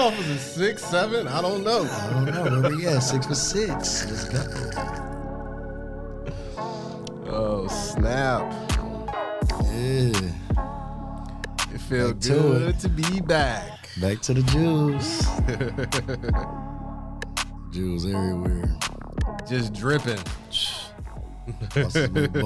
Was it 6, 7? I don't know. Where we at? 6 for 6. Let's go. Oh, snap. Yeah. It feels good to be back. Back to the Jews. Jews everywhere. Just dripping. Bosses, baby.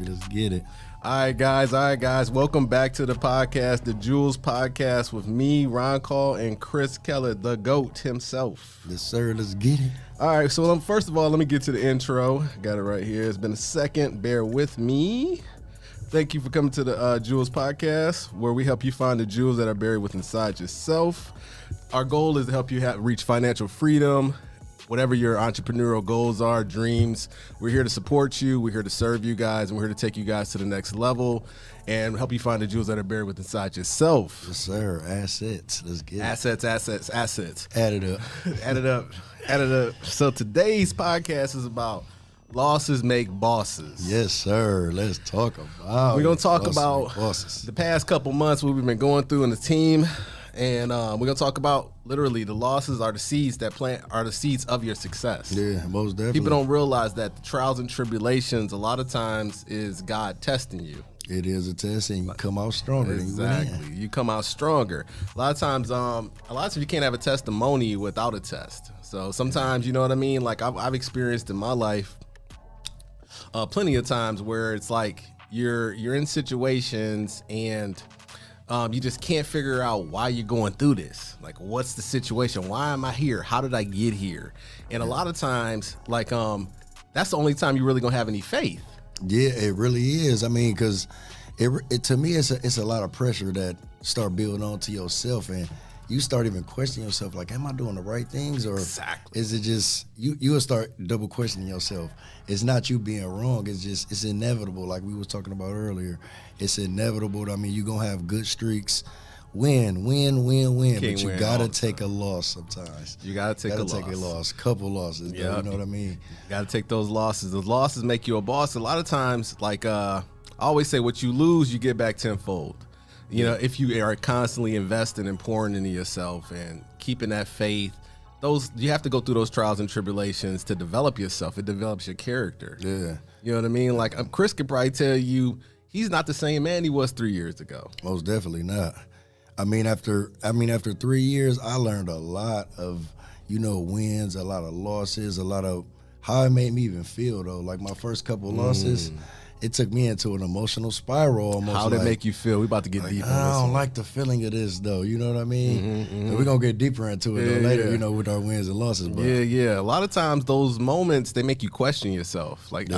Let's get it. All right, guys. Welcome back to the podcast, the Jules Podcast, with me, Ron Call, and Chris Keller, the GOAT himself. Yes, sir. Let's get it. All right, so first of all, let me get to the intro. Got it right here. It's been a second. Bear with me. Thank you for coming to the Jules Podcast, where we help you find the jewels that are buried within inside yourself. Our goal is to help you reach financial freedom. Whatever your entrepreneurial goals are, dreams, we're here to support you. We're here to serve you guys, and we're here to take you guys to the next level and help you find the jewels that are buried within inside yourself. Yes, sir. Assets. Let's get it. Assets. Add it up. Add it up. So today's podcast is about losses make bosses. Yes, sir. Let's talk about We're going to talk about the past couple months, what we've been going through in the team. And we're going to talk about literally the losses are the seeds of your success. Yeah, most definitely. People don't realize that the trials and tribulations a lot of times is God testing you. It is a test, and you come out stronger. Exactly. You come out stronger. A lot of times you can't have a testimony without a test. So sometimes, you know what I mean? Like I've experienced in my life plenty of times where it's like you're in situations and you just can't figure out why you're going through this. Like, what's the situation? Why am I here? How did I get here? And a lot of times, like, that's the only time you're really gonna have any faith. Yeah, it really is. I mean, because it to me, it's a lot of pressure that start building onto yourself, and you start even questioning yourself, like, am I doing the right things, or is it just you'll start double questioning yourself. It's not you being wrong. It's inevitable. Like we was talking about earlier, it's inevitable. I mean, you're gonna have good streaks, win, but you gotta take a loss sometimes. You gotta take a loss. Couple losses. Yep. You know what I mean? You gotta take those losses. Those losses make you a boss. A lot of times, like I always say, what you lose, you get back tenfold. You know, if you are constantly investing and pouring into yourself and keeping that faith, you have to go through those trials and tribulations to develop yourself. It develops your character. Yeah. You know what I mean? Like Chris could probably tell you he's not the same man he was 3 years ago. Most definitely not. I mean, after 3 years, I learned a lot of, wins, a lot of losses, a lot of how it made me even feel, though. Like my first couple losses, it took me into an emotional spiral almost. How did it make you feel? We about to get deep on this. I don't like the feeling of this, though. You know what I mean? And we're going to get deeper into it later, with our wins and losses. But. Yeah. A lot of times those moments, they make you question yourself. Like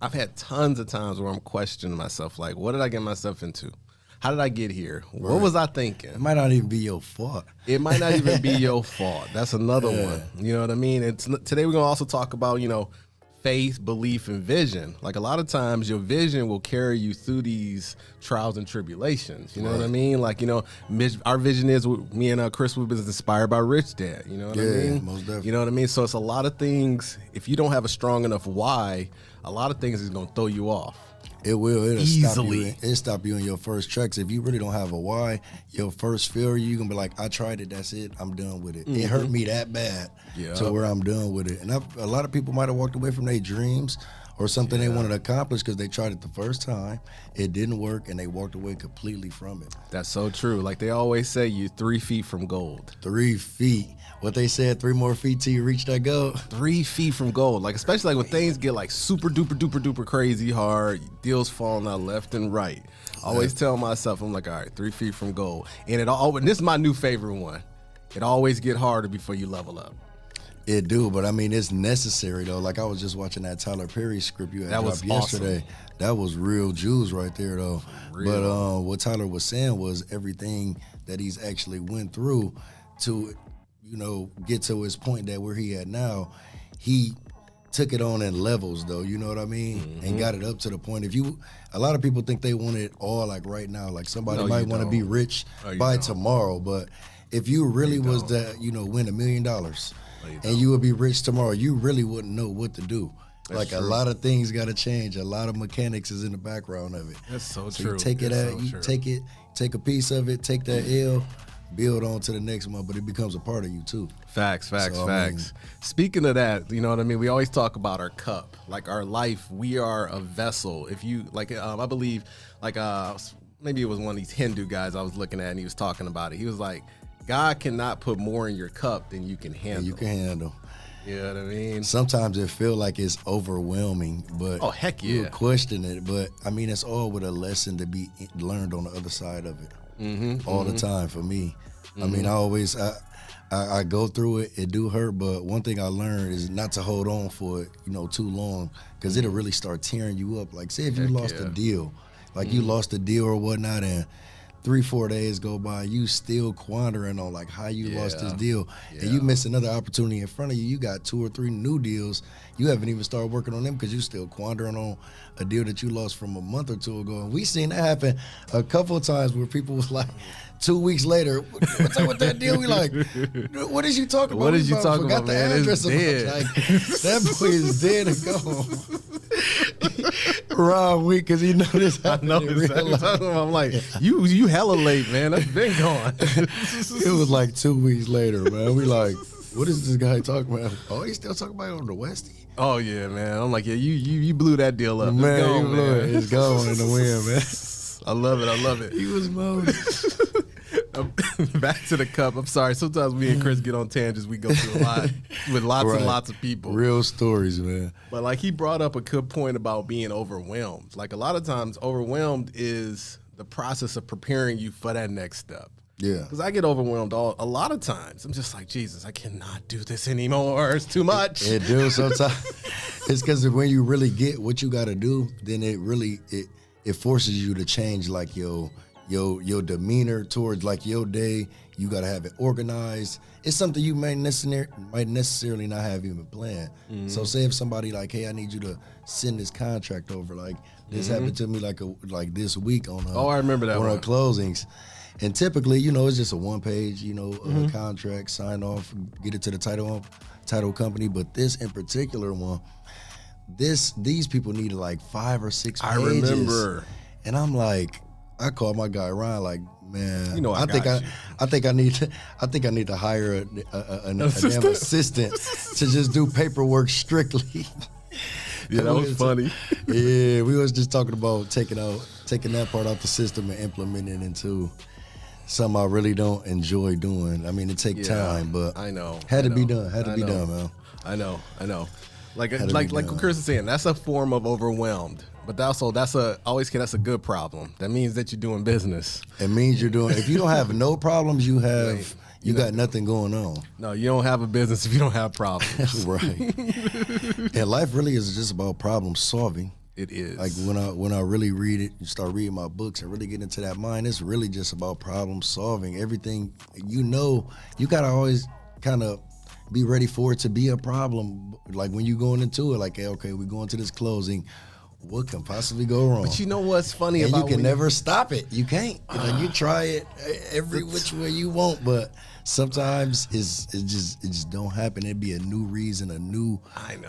I've had tons of times where I'm questioning myself. Like, what did I get myself into? How did I get here? Right. What was I thinking? It might not even be your fault. It might not even be your fault. That's another one. You know what I mean? Today we're going to also talk about, faith, belief, and vision. Like a lot of times your vision will carry you through these trials and tribulations. You know what I mean? Like, our vision is, me and Chris, we've been inspired by Rich Dad. You know what I mean? Yeah, most definitely. You know what I mean? So it's a lot of things. If you don't have a strong enough why, a lot of things is going to throw you off. It will. It'll easily. It'll stop you in your first tracks. If you really don't have a why, your first failure, you're going to be like, I tried it, that's it, I'm done with it. It hurt me that bad to where I'm done with it. And a lot of people might have walked away from their dreams or something they wanted to accomplish because they tried it the first time, it didn't work, and they walked away completely from it. That's so true. Like they always say, you're 3 feet from gold. 3 feet. What they said, 3 more feet till you reach that goal. 3 feet from gold. Like, especially like when things get like super duper crazy hard, deals falling out left and right. I always tell myself, I'm like, all right, 3 feet from gold. And and this is my new favorite one. It always get harder before you level up. It do, but I mean, it's necessary though. Like I was just watching that Tyler Perry script you had dropped yesterday. Awesome. That was real juice right there though. But what Tyler was saying was everything that he's actually went through to, get to his point that where he at now, he took it on in levels though, you know what I mean? And got it up to the point. A lot of people think they want it all like right now. Like somebody might want to be rich by tomorrow, but if you really was to, win $1 million and you would be rich tomorrow, you really wouldn't know what to do. That's true. A lot of things got to change. A lot of mechanics is in the background of it. That's so true. You take it out, take a piece of it, take that L, build on to the next month, but it becomes a part of you too. Facts. Speaking of that, you know what I mean? We always talk about our cup, like our life. We are a vessel. If you like, I believe, like, maybe it was one of these Hindu guys I was looking at, and he was talking about it. He was like, God cannot put more in your cup than you can handle. You can handle. You know what I mean? Sometimes it feel like it's overwhelming, but oh heck yeah, you question it. But I mean, it's all with a lesson to be learned on the other side of it. All the time for me. I mean, I go through it. It do hurt, but one thing I learned is not to hold on for it, too long, because it'll really start tearing you up. Like, say if you lost a deal, like you lost a deal or whatnot, and 3-4 days go by, you still quandering on like how you lost this deal, and you miss another opportunity in front of you. You got 2 or 3 new deals. You haven't even started working on them because you still quandering on a deal that you lost from a month or 2 ago. And we seen that happen a couple of times where people was like, 2 weeks later, what's up with that deal? We like, what is you talking about? What is you talking about, the man? Address it's dead. Like, that boy is dead and gone. Wrong week, because he know this. I know exactly. I'm like, you hella late, man. That's been gone. It was like 2 weeks later, man. We like, what is this guy talking about? Oh, he's still talking about it on the Westie? Oh yeah, man. I'm like, yeah, you blew that deal up. Man, it's gone, man. It's gone in the wind, man. I love it. He was moaning. Back to the cup. I'm sorry. Sometimes me and Chris get on tangents. We go through a lot with lots and lots of people. Real stories, man. But like he brought up a good point about being overwhelmed. Like a lot of times, overwhelmed is the process of preparing you for that next step. Yeah. Because I get overwhelmed a lot of times. I'm just like, Jesus, I cannot do this anymore. It's too much. It do sometimes. It's because when you really get what you got to do, then it really it forces you to change like your demeanor towards like your day. You got to have it organized. It's something you might necessarily not have even planned. So say if somebody like, hey, I need you to send this contract over. Like this happened to me like this week on I remember that on one. our closings. And typically, it's just a 1-page, contract, sign off, get it to the title company. But this in particular one, these people needed like 5 or 6 pages. I remember. And I'm like, I called my guy Ryan, like, man, I think I need to hire a damn assistant to just do paperwork strictly. Yeah, that was funny. Yeah, we was just talking about taking that part out the system and implementing it into something I really don't enjoy doing. I mean, it takes time, but I know. Had to be done, man. I know. Like what Chris is saying, that's a form of overwhelmed. But that's a good problem. That means that you're doing business. It means you're doing. If you don't have no problems, you got nothing going on. No, you don't have a business if you don't have problems. Right. And life really is just about problem solving. It is. Like when I really read it, you start reading my books and really get into that mind. It's really just about problem solving. Everything you gotta always kind of be ready for it to be a problem. Like when you going into it, like, hey, okay, we're going to this closing. What can possibly go wrong? But you know what's funny and about you can never stop it. You can't. Like you try it every which way you want, but sometimes it just don't happen. It'd be a new reason, I know.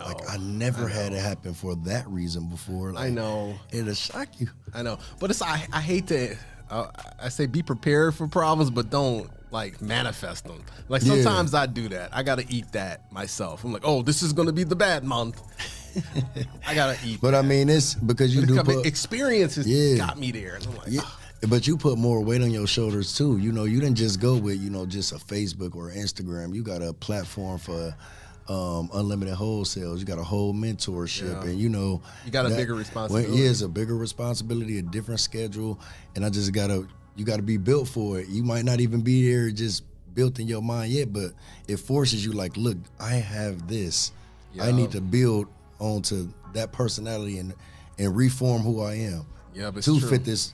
Like I never had it happen for that reason before. Like, I know. It'll shock you. I know. But I hate to I say be prepared for problems, but don't like manifest them. Like sometimes I do that. I gotta eat that myself. I'm like, oh, this is gonna be the bad month. I gotta eat. But that. I mean, it's because you put experiences got me there. And I'm like, But you put more weight on your shoulders too. You didn't just go with just a Facebook or Instagram. You got a platform for unlimited wholesales. You got a whole mentorship, and you got a bigger responsibility. It's a bigger responsibility, a different schedule, and you gotta be built for it. You might not even be there just built in your mind yet, but it forces you. Like, look, I have this. I need to build onto that personality and reform who I am. Yeah, but to fit this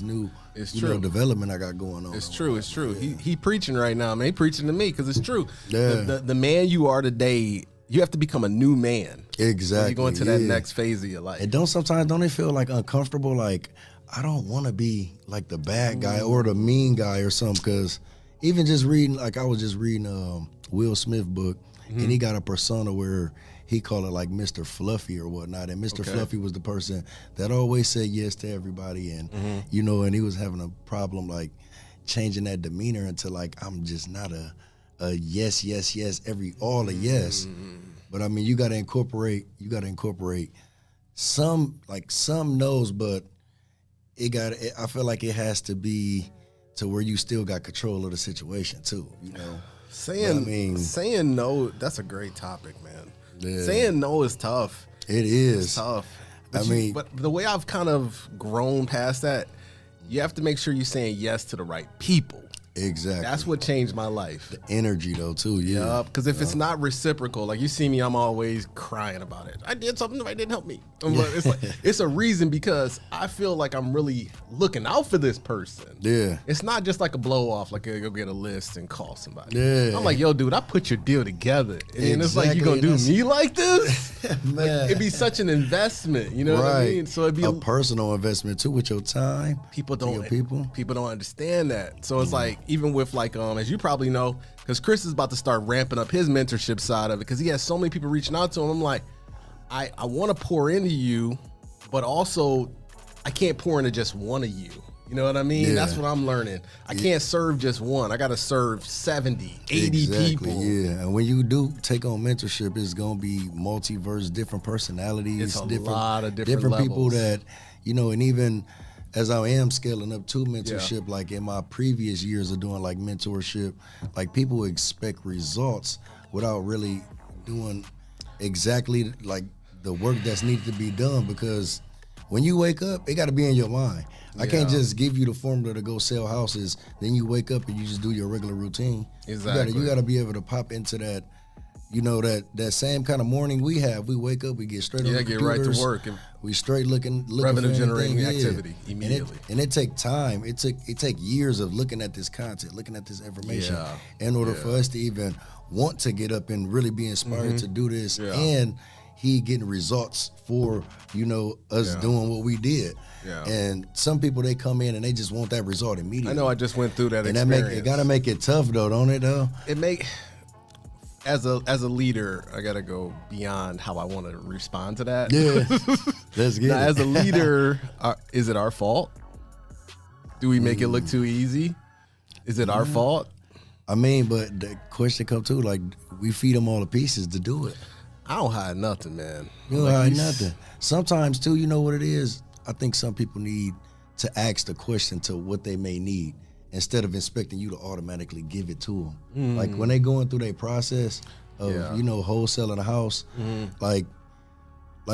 new development I got going on. It's true. Yeah. He preaching right now, man. He preaching to me because it's true. Yeah. The man you are today, you have to become a new man. Exactly. You go into that next phase of your life. And don't it feel like uncomfortable? Like I don't want to be like the bad guy or the mean guy or something. Because even just reading, like I was just reading Will Smith book, and he got a persona where he called it like Mr. Fluffy or whatnot. And Mr. Fluffy was the person that always said yes to everybody. And, and he was having a problem like changing that demeanor into like I'm just not a yes, all a yes. But I mean, you got to incorporate some no's, but I feel like it has to be to where you still got control of the situation too, you know. Saying no, that's a great topic, man. Yeah. Saying no is tough. It is. It's tough. But but the way I've kind of grown past that, you have to make sure you're saying yes to the right people. Exactly. That's what changed my life. The energy, though, too. Yeah. Because if it's not reciprocal, like you see me, I'm always crying about it. I did something, it didn't help me. It's like it's a reason because I feel like I'm really looking out for this person. Yeah. It's not just like a blow off, like I go get a list and call somebody. Yeah. I'm like, yo, dude, I put your deal together, and it's like you gonna do me like this? Man, like, it'd be such an investment, you know what I mean? So it'd be a personal investment too with your time. People don't understand that. So it's like, even with like as you probably know, because Chris is about to start ramping up his mentorship side of it because he has so many people reaching out to him. I'm like, I want to pour into you, but also I can't pour into just one of you. You know what I mean? Yeah. That's what I'm learning. I can't serve just one. I got to serve 70, 80 people. Yeah, and when you do take on mentorship, it's going to be multiverse, different personalities. It's a lot of different people that, you know, and even as I am scaling up to mentorship, like in my previous years of doing like mentorship, like people expect results without really doing exactly like the work that's needed to be done, because when you wake up, it got to be in your mind. I can't just give you the formula to go sell houses, then you wake up and you just do your regular routine. Exactly. You got to be able to pop into that, you know, that same kind of morning we have. We wake up, we get straight on the computers, right to work. And we straight looking revenue generating activity immediately. And it take time. It take years of looking at this content, looking at this information in order for us to even want to get up and really be inspired to do this. And he getting results for, you know, us doing what we did. Yeah. And some people, they come in and they just want that result immediately. I know, I just went through that experience. It gotta make it tough though, don't it though? As a leader, I gotta go beyond how I want to respond to that. Yeah, let's get it. As a leader, is it our fault? Do we make it look too easy? Is it our fault? I mean, but the question comes too, like, we feed them all the pieces to do it. I don't hide nothing, man. You don't hide nothing. Sometimes too, you know what it is? I think some people need to ask the question to what they may need, instead of expecting you to automatically give it to them. Like when they going through their process of, you know, wholesaling a house, like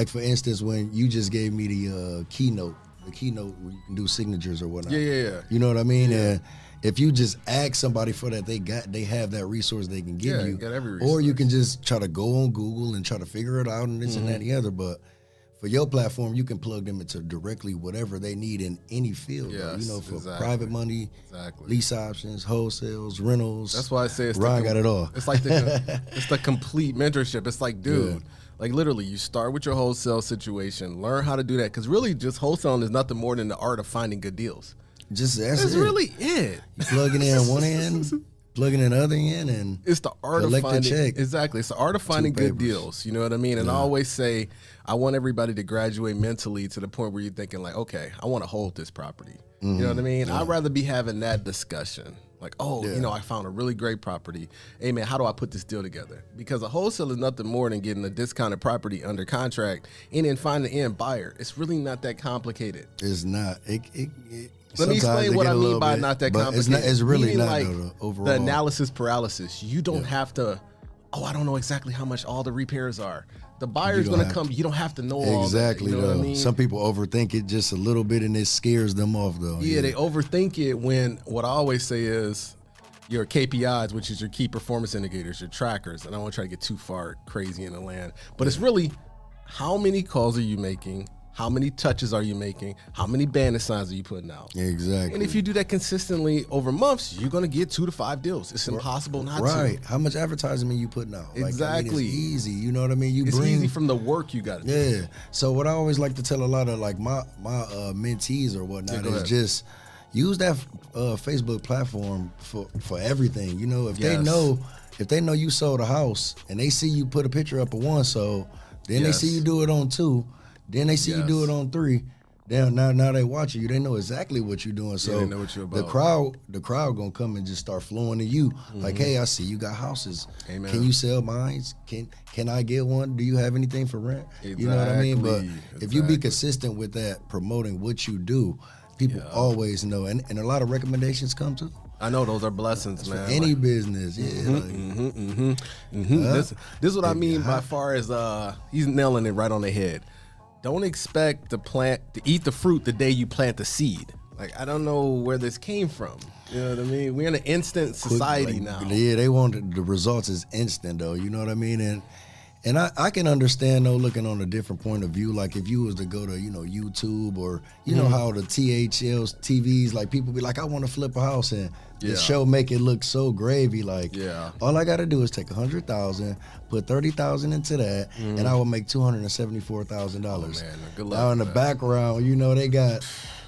for instance, when you just gave me the keynote where you can do signatures or whatnot. Yeah. You know what I mean? Yeah. And if you just ask somebody for that, they have that resource they can give you. Got every resource. Or you can just try to go on Google and try to figure it out and this and that and the other. But for your platform, you can plug them into directly whatever they need in any field. Yes, you know, for private money, lease options, wholesales, rentals. That's why I say Ryan got it all. It's like it's the complete mentorship. It's like, dude, like literally, you start with your wholesale situation, learn how to do that, because really, just wholesaling is nothing more than the art of finding good deals. That's really it. You plugging in one end, plugging in the other end, and it's the art of finding check. Exactly. It's the art of finding good deals. You know what I mean? And I always say, I want everybody to graduate mentally to the point where you're thinking like, okay, I want to hold this property. You know what I mean? I'd rather be having that discussion. Like, you know, I found a really great property. Hey, man, how do I put this deal together? Because a wholesale is nothing more than getting a discounted property under contract and then finding the end buyer. It's really not that complicated. It's not. Let me explain what I mean by not that complicated. It's really not, like overall. The analysis paralysis. You don't have to, I don't know exactly how much all the repairs are. The buyer's going to come. You don't have to know all that. Exactly, you know what I mean? Some people overthink it just a little bit, and it scares them off, though. Yeah, they overthink it when what I always say is your KPIs, which is your key performance indicators, your trackers. And I don't want to try to get too far crazy in the land. But it's really how many calls are you making? How many touches are you making? How many banner signs are you putting out? Exactly. And if you do that consistently over months, you're going to get 2 to 5 deals. It's impossible not to. Right. How much advertising are you putting out? Exactly. Like, it's easy. You know what I mean? It's easy from the work you got to do. Yeah. So what I always like to tell a lot of like my mentees or whatnot is just use that Facebook platform for everything. You know, if they know you sold a house and they see you put a picture up of one, so then they see you do it on 2. Then they see you do it on 3. now they watching you. They know exactly what you're doing. So they know what you're about. The crowd gonna come and just start flowing to you. Like, hey, I see you got houses. Amen. Can you sell mine? Can I get one? Do you have anything for rent? Exactly. You know what I mean? But if you be consistent with that, promoting what you do, people always know. And a lot of recommendations come too. I know those are blessings, man. For any business, This is what I mean by far as he's nailing it right on the head. Don't expect to eat the fruit the day you plant the seed. Like, I don't know where this came from. You know what I mean? We're in an instant society now. Yeah, they want the results is instant though. You know what I mean? And I can understand though, looking on a different point of view. Like if you was to go to YouTube or know how the THLs TVs, like people be like, I want to flip a house, and the show make it look so gravy. Like all I got to do is take $100,000, put $30,000 into that, and I will make $274,000. Oh, man, good luck. Now in the background,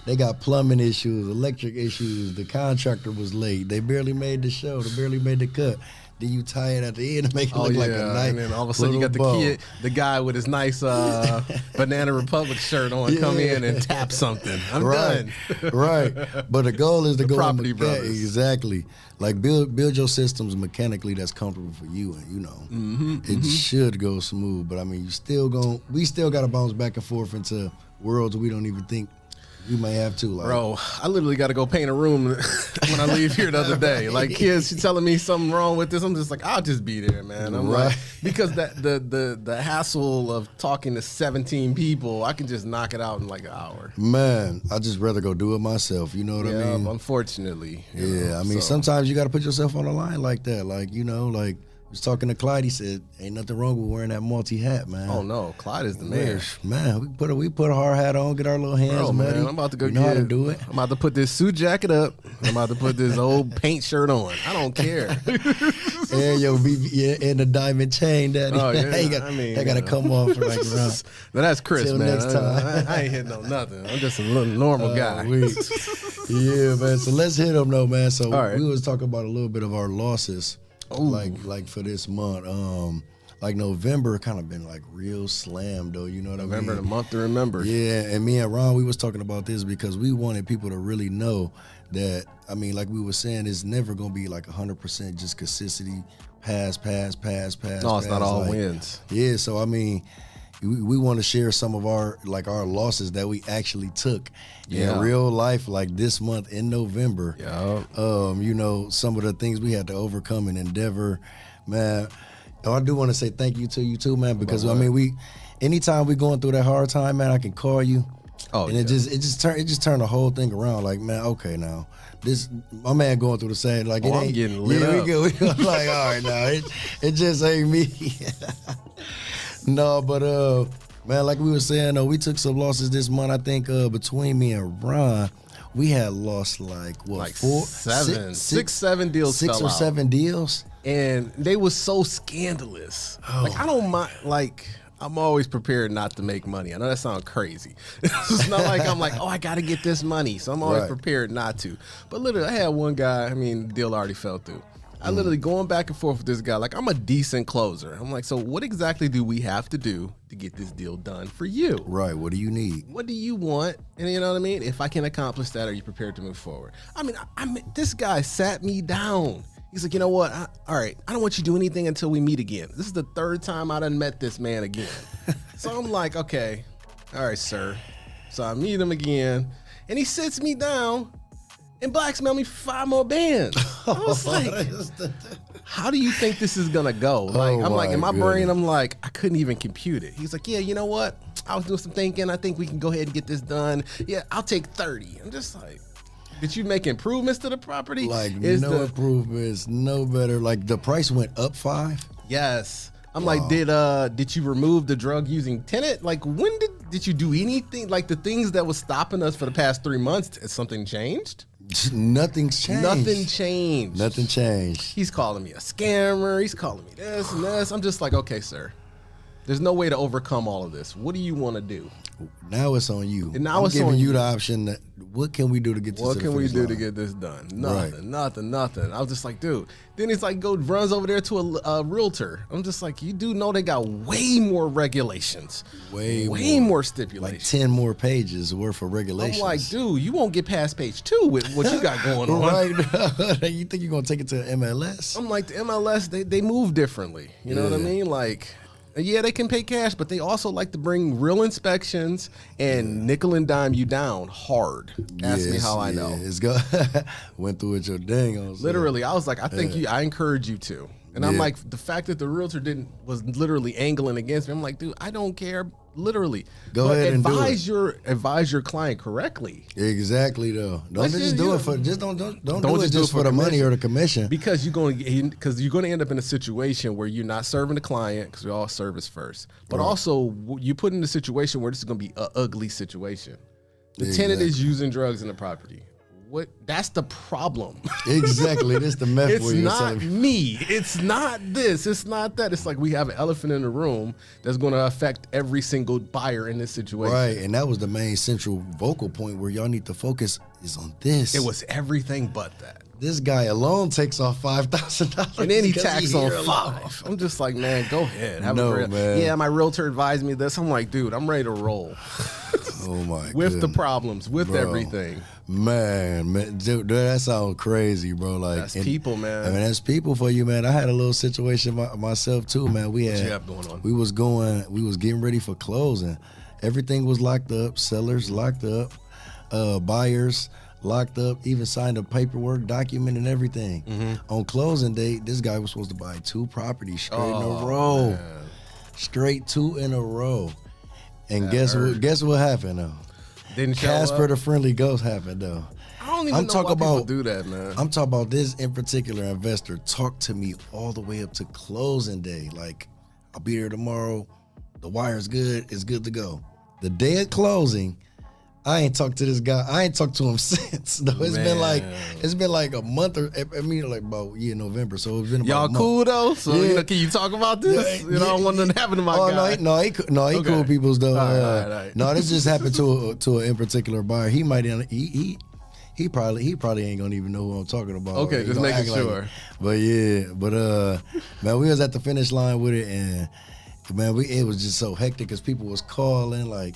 they got plumbing issues, electric issues. The contractor was late. They barely made the show. They barely made the cut. Then you tie it at the end to make it look like a nice. And then all of a sudden you got the guy with his nice Banana Republic shirt on come in and tap something. I'm done. Right. But the goal is to go property brothers. Exactly. Like build your systems mechanically that's comfortable for you, and it should go smooth. But I mean, we still got to bounce back and forth into worlds we don't even think we may have to. Like, bro, I literally got to go paint a room when I leave here the other day. Like, kids, she's telling me something wrong with this. I'm just like, I'll just be there, man. I'm like, because the hassle of talking to 17 people, I can just knock it out in like an hour. Man, I just rather go do it myself. You know what I mean? Unfortunately. I mean, sometimes you got to put yourself on the line like that. Like, I was talking to Clyde. He said, "Ain't nothing wrong with wearing that multi-hat, man." Oh no, Clyde is the man. Man, we put a hard hat on, get our little hands muddy. Man, I'm about to go know how to do it. I'm about to put this suit jacket up. I'm about to put this old paint shirt on. I don't care. And the diamond chain, daddy. Oh yeah, they got to come off for like around. But that's Chris, Till man. Next time. I ain't hitting on nothing. I'm just a little normal guy. Yeah, man. So let's hit them though, man. So we was talking about a little bit of our losses. Like for this month, like November kind of been like real slam though, you know what I mean? November, the month to remember. Yeah, and me and Ron, we was talking about this because we wanted people to really know that, I mean, like we were saying, it's never gonna be like 100% just consistency, pass. No, it's not all wins. Yeah, so I mean, we want to share some of our losses that we actually took in real life, like this month in November. Some of the things we had to overcome and endeavor, man. I do want to say thank you to you too, man, because I mean, anytime we going through that hard time, man, I can call you. It just turned the whole thing around. Like, man, okay, now my man going through the same. Like, it ain't I'm getting lit up. We like, all right, now it just ain't me. No, but man, like we were saying, we took some losses this month. I think between me and Ron, we had lost like 7 deals, 6 or 7 deals, and they was so scandalous. Like, I don't mind. Like, I'm always prepared not to make money. I know that sounds crazy. It's not like I'm like, I got to get this money, so I'm always prepared not to. But literally, I had one guy. I mean, the deal already fell through. I literally going back and forth with this guy. Like, I'm a decent closer. I'm like, so what exactly do we have to do to get this deal done for you? Right. What do you need? What do you want? And you know what I mean? If I can accomplish that, are you prepared to move forward? I mean, this guy sat me down. He's like, you know what? All right, I don't want you to do anything until we meet again. This is the 3rd time I done met this man again. So I'm like, okay, all right, sir. So I meet him again, and he sits me down and blackmailed me for 5 more bands. I was like, how do you think this is gonna go? Like, I'm like, in my brain, I'm like, I couldn't even compute it. He's like, yeah, you know what? I was doing some thinking. I think we can go ahead and get this done. Yeah, I'll take 30. I'm just like, did you make improvements to the property? Like, improvements, no better. Like, the price went up 5? Yes. I'm like, did you remove the drug using tenant? Like, when did you do anything? Like, the things that was stopping us for the past 3 months, has something changed? Nothing's changed. Nothing changed. Nothing changed. He's calling me a scammer. He's calling me this and this. I'm just like, okay, sir. There's no way to overcome all of this. What do you want to do? Now it's on you. And now I'm it's giving on you the option. That, what can we do to get this? What to the can we finish do line? to get this done? Nothing. I was just like, dude. Then he's like, runs over there to a realtor. I'm just like, you do know they got way more regulations, way more stipulations, like 10 more pages worth of regulations. I'm like, dude, you won't get past page 2 with what you got going on. Right? You think you're gonna take it to MLS? I'm like, the MLS, they move differently. You know what I mean? Like, yeah, they can pay cash, but they also like to bring real inspections and nickel and dime you down hard. Ask me how I know. It's went through it your dang. Literally, I was like, I encourage you to. And I'm like, the fact that the realtor was literally angling against me. I'm like, dude, I don't care. Literally, go ahead and advise your client correctly. Exactly, though. Don't just do it for don't do it just for the money or the commission. Because you're going to end up in a situation where you're not serving the client, because we all service first. But also, you put in a situation where this is going to be an ugly situation. The tenant is using drugs in the property. That's the problem. Exactly. This the meth. It's not me. It's not this. It's not that. It's like we have an elephant in the room that's going to affect every single buyer in this situation. Right, and that was the main central vocal point where y'all need to focus is on this. It was everything but that. This guy alone takes off $5,000, and then he taxes on $5,000. I'm just like, man, go ahead. Man. Yeah, my realtor advised me this. I'm like, dude, I'm ready to roll. Oh my! With the problems, with everything. Man, dude, that sounds crazy, bro. Like that's people, man. I mean, that's people for you, man. I had a little situation myself too, man. What you have going on? We was getting ready for closing. Everything was locked up. Sellers locked up. Buyers locked up. Even signed a paperwork document and everything. On closing date, this guy was supposed to buy 2 properties straight in a row. Man. Straight 2 in a row. And guess what happened though? Didn't Casper the Friendly Ghost happened though. I don't even know why people do that, man. I'm talking about this in particular investor talked to me all the way up to closing day. Like, I'll be there tomorrow. The wire's good. It's good to go. The day of closing, I ain't talked to this guy. I ain't talked to him since. Though it's been like a month or like about November. So it's been about y'all a month. Cool though. So can you talk about this? I don't want nothing to happen to my guy. He cool people's though. All right. No, this just happened to an in particular buyer. He might he probably ain't gonna even know who I'm talking about. Okay, just making sure. But man, we was at the finish line with it and. Man, it was just so hectic because people was calling like,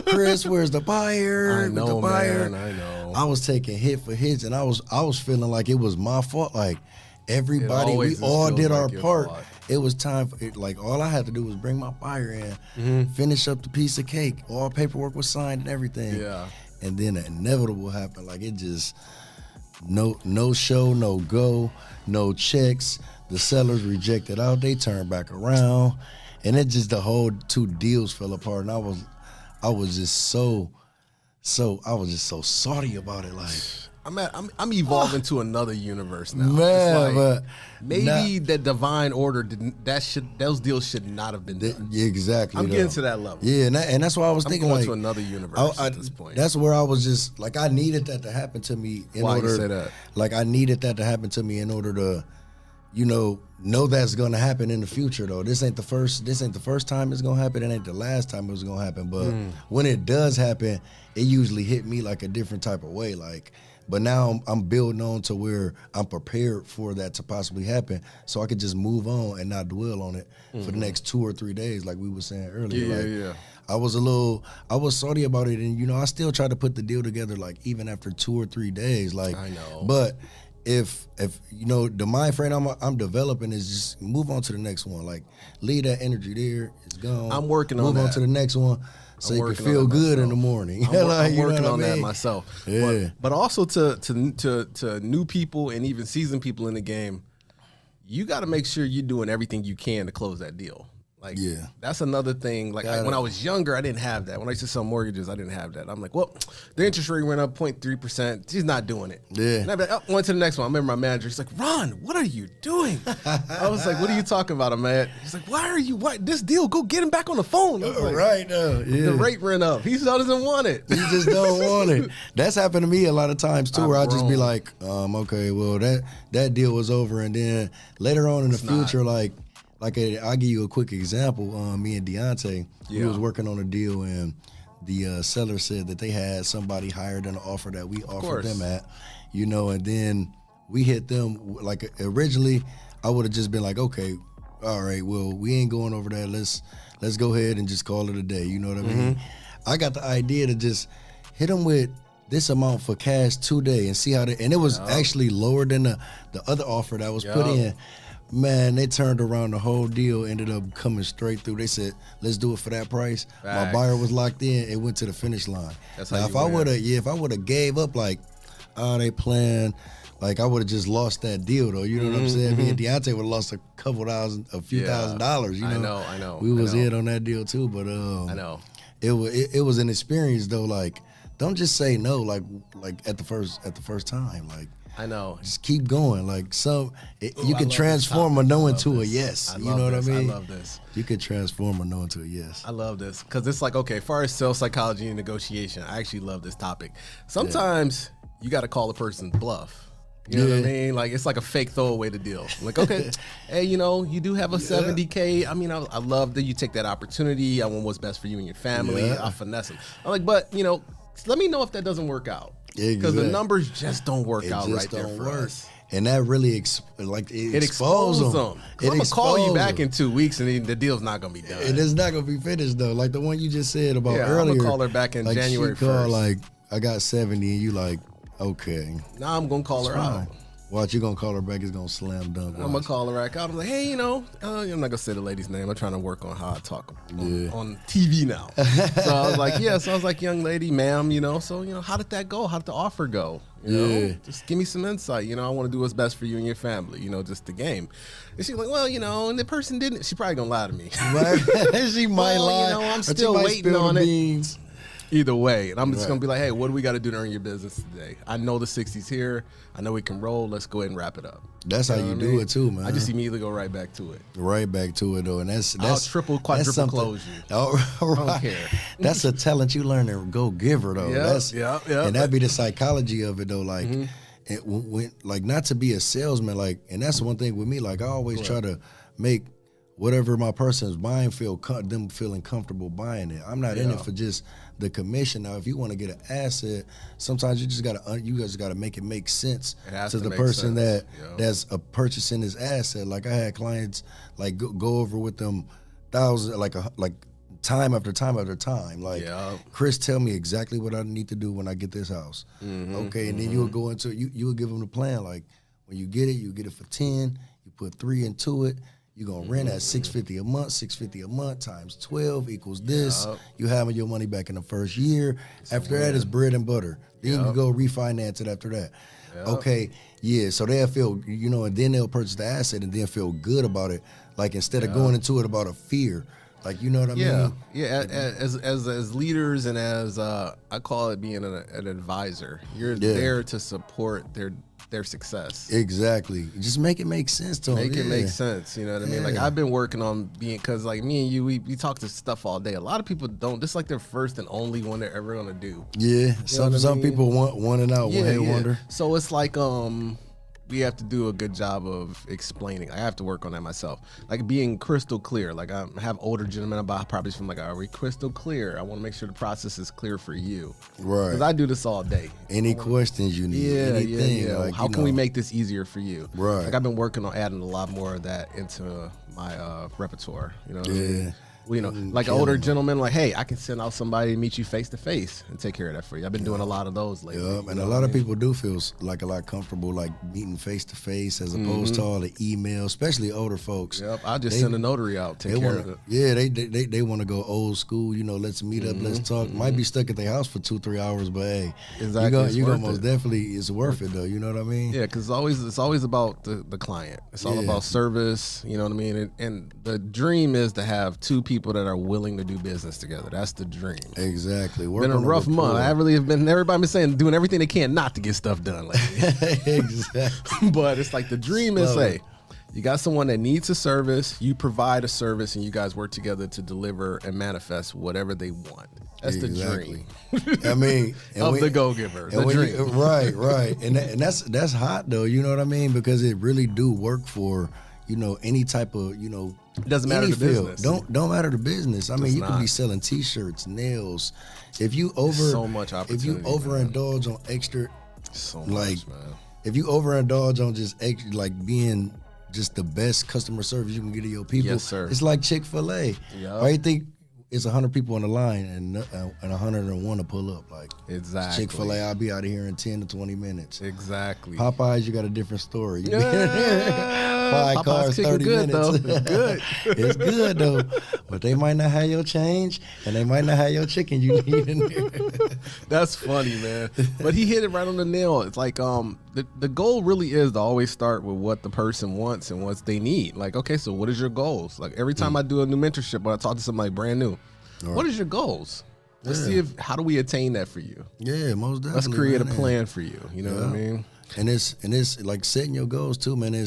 Chris, where's the buyer? I know, man. I know. I was taking hit for hits, and I was feeling like it was my fault. Like everybody, we all did our part. It was time for it. Like all I had to do was bring my buyer in, finish up the piece of cake. All paperwork was signed and everything. Yeah. And then the inevitable happened. Like it just no show, no go, no checks. The sellers rejected out. They turned back around. And it just the whole 2 deals fell apart, and I was just so salty about it. Like I'm evolving to another universe now. Man, but maybe the divine order those deals should not have been done. Exactly. I'm getting to that level. Yeah, and that's why I was thinking going like to another universe at this point. That's where I was just like I needed that to happen to me in order. You say that? Like I needed that to happen to me in order to, know that's gonna happen in the future though. This ain't the first time it's gonna happen. It ain't the last time it was gonna happen. But when it does happen, it usually hit me like a different type of way. Like, but now I'm building on to where I'm prepared for that to possibly happen, so I could just move on and not dwell on it for the next 2 or 3 days, like we were saying earlier. Yeah. I was salty about it, and I still tried to put the deal together, like even after 2 or 3 days. Like, I know, but. If the mind frame I'm developing is just move on to the next one, like leave that energy there, it's gone. I'm working on that. Move on to the next one, so you can feel good in the morning. I'm working on that myself. Yeah, but also to new people and even seasoned people in the game, you got to make sure you're doing everything you can to close that deal. Like, that's another thing. Like, when I was younger, I didn't have that. When I used to sell mortgages, I didn't have that. I'm like, well, the interest rate went up 0.3%. She's not doing it. Yeah. And I'd be like, oh, went to the next one. I remember my manager. He's like, Ron, what are you doing? I was like, what are you talking about, man? He's like, why this deal? Go get him back on the phone. I was like, right now. Yeah. The rate went up. He still doesn't want it. He just don't want it. That's happened to me a lot of times too, where I'll just be like, okay, well, that deal was over. And then later on in the future, like, like I'll give you a quick example. Me and Deontay, we was working on a deal, and the seller said that they had somebody higher than the offer that we offered them at, you know, and then we hit them. Like originally, I would have just been like, okay, all right, well, we ain't going over that. Let's go ahead and just call it a day. You know what I mean? I got the idea to just hit them with this amount for cash today and see how they, and it was actually lower than the other offer that was put in. Man, they turned around the whole deal, ended up coming straight through. They said, let's do it for that price. My buyer was locked in. It went to the finish line. That's now, if I would have gave up like, they playing, like I would have just lost that deal though. You know what I'm saying? Me and Deontay would have lost a few $1,000s. You know? I know. We was in on that deal too, but I know. It was an experience though. Like, don't just say no. Like at the first time. Like, I know. Just keep going. Like you can transform a no into a yes. You know what I mean? I love this. You can transform a no into a yes. I love this because it's like, okay, as far as sales psychology and negotiation, I actually love this topic. Sometimes you got to call a person's bluff. You know what I mean? Like, it's like a fake throwaway to deal. Like, okay, hey, you know, you do have a 70K. I mean, I love that you take that opportunity. I want what's best for you and your family. I'll finesse it. I'm like, but, you know, let me know if that doesn't work out. Because the numbers just don't work out right there for us. And that really exposes them. I'm going to call you back in 2 weeks and the deal's not going to be done. And it's not going to be finished, though. Like the one you just said about earlier. I'm going to call her back in January 1st. She called, like, I got 70, and you like, okay. Now I'm going to call her out. Watch, you going to call her back, it's going to slam dunk. I'm going to call her back out. I'm like, hey, you know, I'm not going to say the lady's name. I'm trying to work on how I talk on TV now. So I was like, so I was like, young lady, ma'am, you know, so, you know, how did that go? How did the offer go? You know, just give me some insight. You know, I want to do what's best for you and your family, you know, just the game. And she's like, well, you know, and the person didn't. She probably going to lie to me. She might lie. You know, I'm still waiting on it. Either way, and I'm just gonna be like, hey, what do we got to do to earn your business today? I know the 60's here. I know we can roll. Let's go ahead and wrap it up. That's how you do it too, man. I just immediately go right back to it. Right back to it though, and that's I'll triple, quadruple close you. Oh, right. I don't care. That's a talent you learn to go giver though. And that'd be the psychology of it though, like. When, like, not to be a salesman, like, and that's one thing with me. Like, I always try to make whatever my person's buying them feeling comfortable buying it. I'm not in it for just the commission. Now, if you want to get an asset, sometimes you guys gotta make it make sense to the person that's purchasing this asset. Like I had clients like go over with them thousands, like time after time after time. Like, Chris, tell me exactly what I need to do when I get this house. Okay, and then you would go into you would give them the plan. Like, when you get it for 10. You put 3 into it. You're going to rent at $650 a month. $650 a month times 12 equals this. You having your money back in the first year. After that, it's bread and butter. Then you can go refinance it after that. Okay, so they'll feel, you know, and then they'll purchase the asset and then feel good about it. Like, instead of going into it about a fear. Like, you know what I mean? Yeah, as leaders and as, I call it being an advisor. You're there to support their success. Exactly. Just make it make sense to them. Make it make sense. You know what I mean? Like, I've been working on being, because like me and you, we talk to stuff all day. A lot of people don't. This is like their first and only one they're ever gonna do. Yeah. Some people want one and out, one hit wonder. So it's like we have to do a good job of explaining. I have to work on that myself. Like, being crystal clear. Like, I have older gentlemen about properties from, like, are we crystal clear? I want to make sure the process is clear for you. Right. Because I do this all day. Any questions you need, anything. Like, how can we make this easier for you? Right. Like, I've been working on adding a lot more of that into my repertoire. You know what I mean? You know, like an older gentleman, like, hey, I can send out somebody to meet you face to face and take care of that for you. I've been doing a lot of those lately. And a lot of people do feel like a lot comfortable, like meeting face to face as opposed to all the email, especially older folks. I just send a notary out, take care of it. Yeah, they want to go old school. You know, let's meet up, let's talk. Might be stuck at their house for 2-3 hours, but hey, you go most definitely, it's worth it though. You know what I mean? Yeah, because it's always about the client. It's all about service. You know what I mean? And the dream is to have two people that are willing to do business together. That's the dream. Exactly. Been a rough month. I really have been. Everybody been saying doing everything they can not to get stuff done lately. Exactly. But it's like the dream is, hey, you got someone that needs a service, you provide a service, and you guys work together to deliver and manifest whatever they want. That's the dream. I mean, the go-giver. The dream. Right. And that's hot though. You know what I mean? Because it really do work for, any type of, it doesn't matter the field. business. Don't matter the business. I mean, you could be selling T-shirts, nails. If you so much opportunity. If you overindulge on extra, so much, man. If you overindulge on just extra, like being just the best customer service you can get to your people, yes, sir. It's like Chick-fil-A. Yep. Why you think it's 100 people on the line and 101 to pull up? Like, exactly. Chick-fil-A, I'll be out of here in 10 to 20 minutes. Exactly. Popeyes, you got a different story. You Five cars, 30 good, minutes. Though. It's good. It's good though. But they might not have your change, and they might not have your chicken you need in there. That's funny, man. But he hit it right on the nail. It's like the goal really is to always start with what the person wants and what they need. Like, okay, so what is your goals? Like every time I do a new mentorship, when I talk to somebody brand new, what is your goals? Let's see how do we attain that for you? Yeah, most definitely. Let's create a plan for you. You know what I mean? And it's like setting your goals too, man.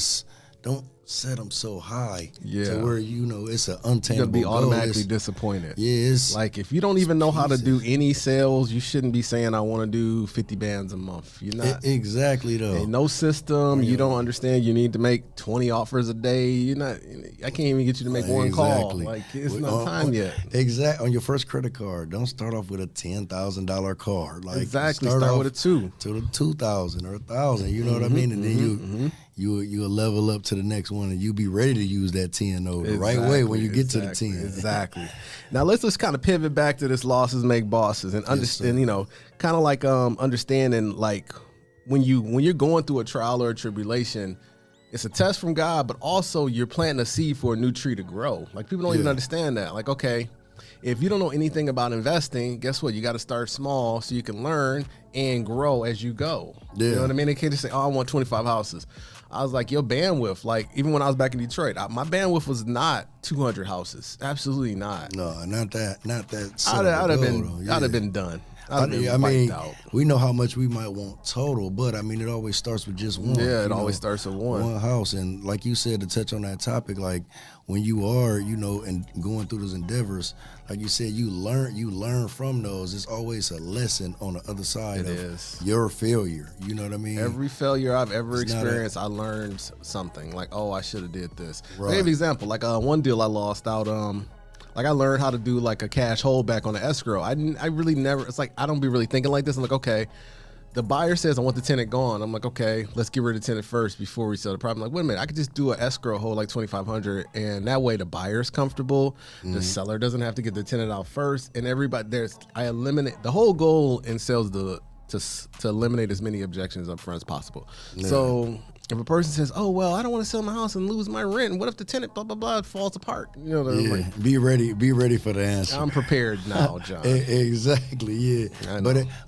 Don't set them so high to where it's an untainable You'll be automatically goal. disappointed. Yeah, it's like if you don't even know how to do any sales, you shouldn't be saying I want to do 50 bands a month. You're not exactly though. Ain't no system. You don't understand. You need to make 20 offers a day. You're not. I can't even get you to make one call. Like it's not time yet. Exactly. On your first credit card, don't start off with a $10,000 card. Like exactly. Start with a $2,000 to the $2,000 or $1,000. You know what I mean? And then you'll level up to the next one, and you'll be ready to use that 10 the right way when you get to the 10. Exactly. Now let's just kind of pivot back to this losses make bosses and understand, kind of like understanding like when you're going through a trial or a tribulation, it's a test from God, but also you're planting a seed for a new tree to grow. Like people don't even understand that. Like, okay, if you don't know anything about investing, guess what? You got to start small so you can learn and grow as you go. You know what I mean? They can't just say, oh, I want 25 houses. I was like, your bandwidth, like even when I was back in Detroit, my bandwidth was not 200 houses. Absolutely not. No, not that. I'd have been done. I mean, we know how much we might want total, but I mean, it always starts with just one. Yeah, it always starts with one house. And like you said, to touch on that topic, like when you are, and going through those endeavors, like you said, you learn from those. It's always a lesson on the other side of your failure. You know what I mean? Every failure I've ever experienced, I learned something. Like, oh, I should have did this. Right. I give an example. Like one deal I lost out. Like I learned how to do like a cash holdback on the escrow. I really never. It's like I don't be really thinking like this. I'm like, okay, the buyer says I want the tenant gone. I'm like, okay, let's get rid of the tenant first before we sell the property. I'm like, wait a minute, I could just do an escrow hold like $2,500, and that way the buyer's comfortable. The seller doesn't have to get the tenant out first, and everybody I eliminate the whole goal in sales to eliminate as many objections up front as possible. So if a person says, oh, well, I don't want to sell my house and lose my rent, and what if the tenant, blah, blah, blah, falls apart? Like, be ready for the answer. I'm prepared now, John. Exactly, yeah.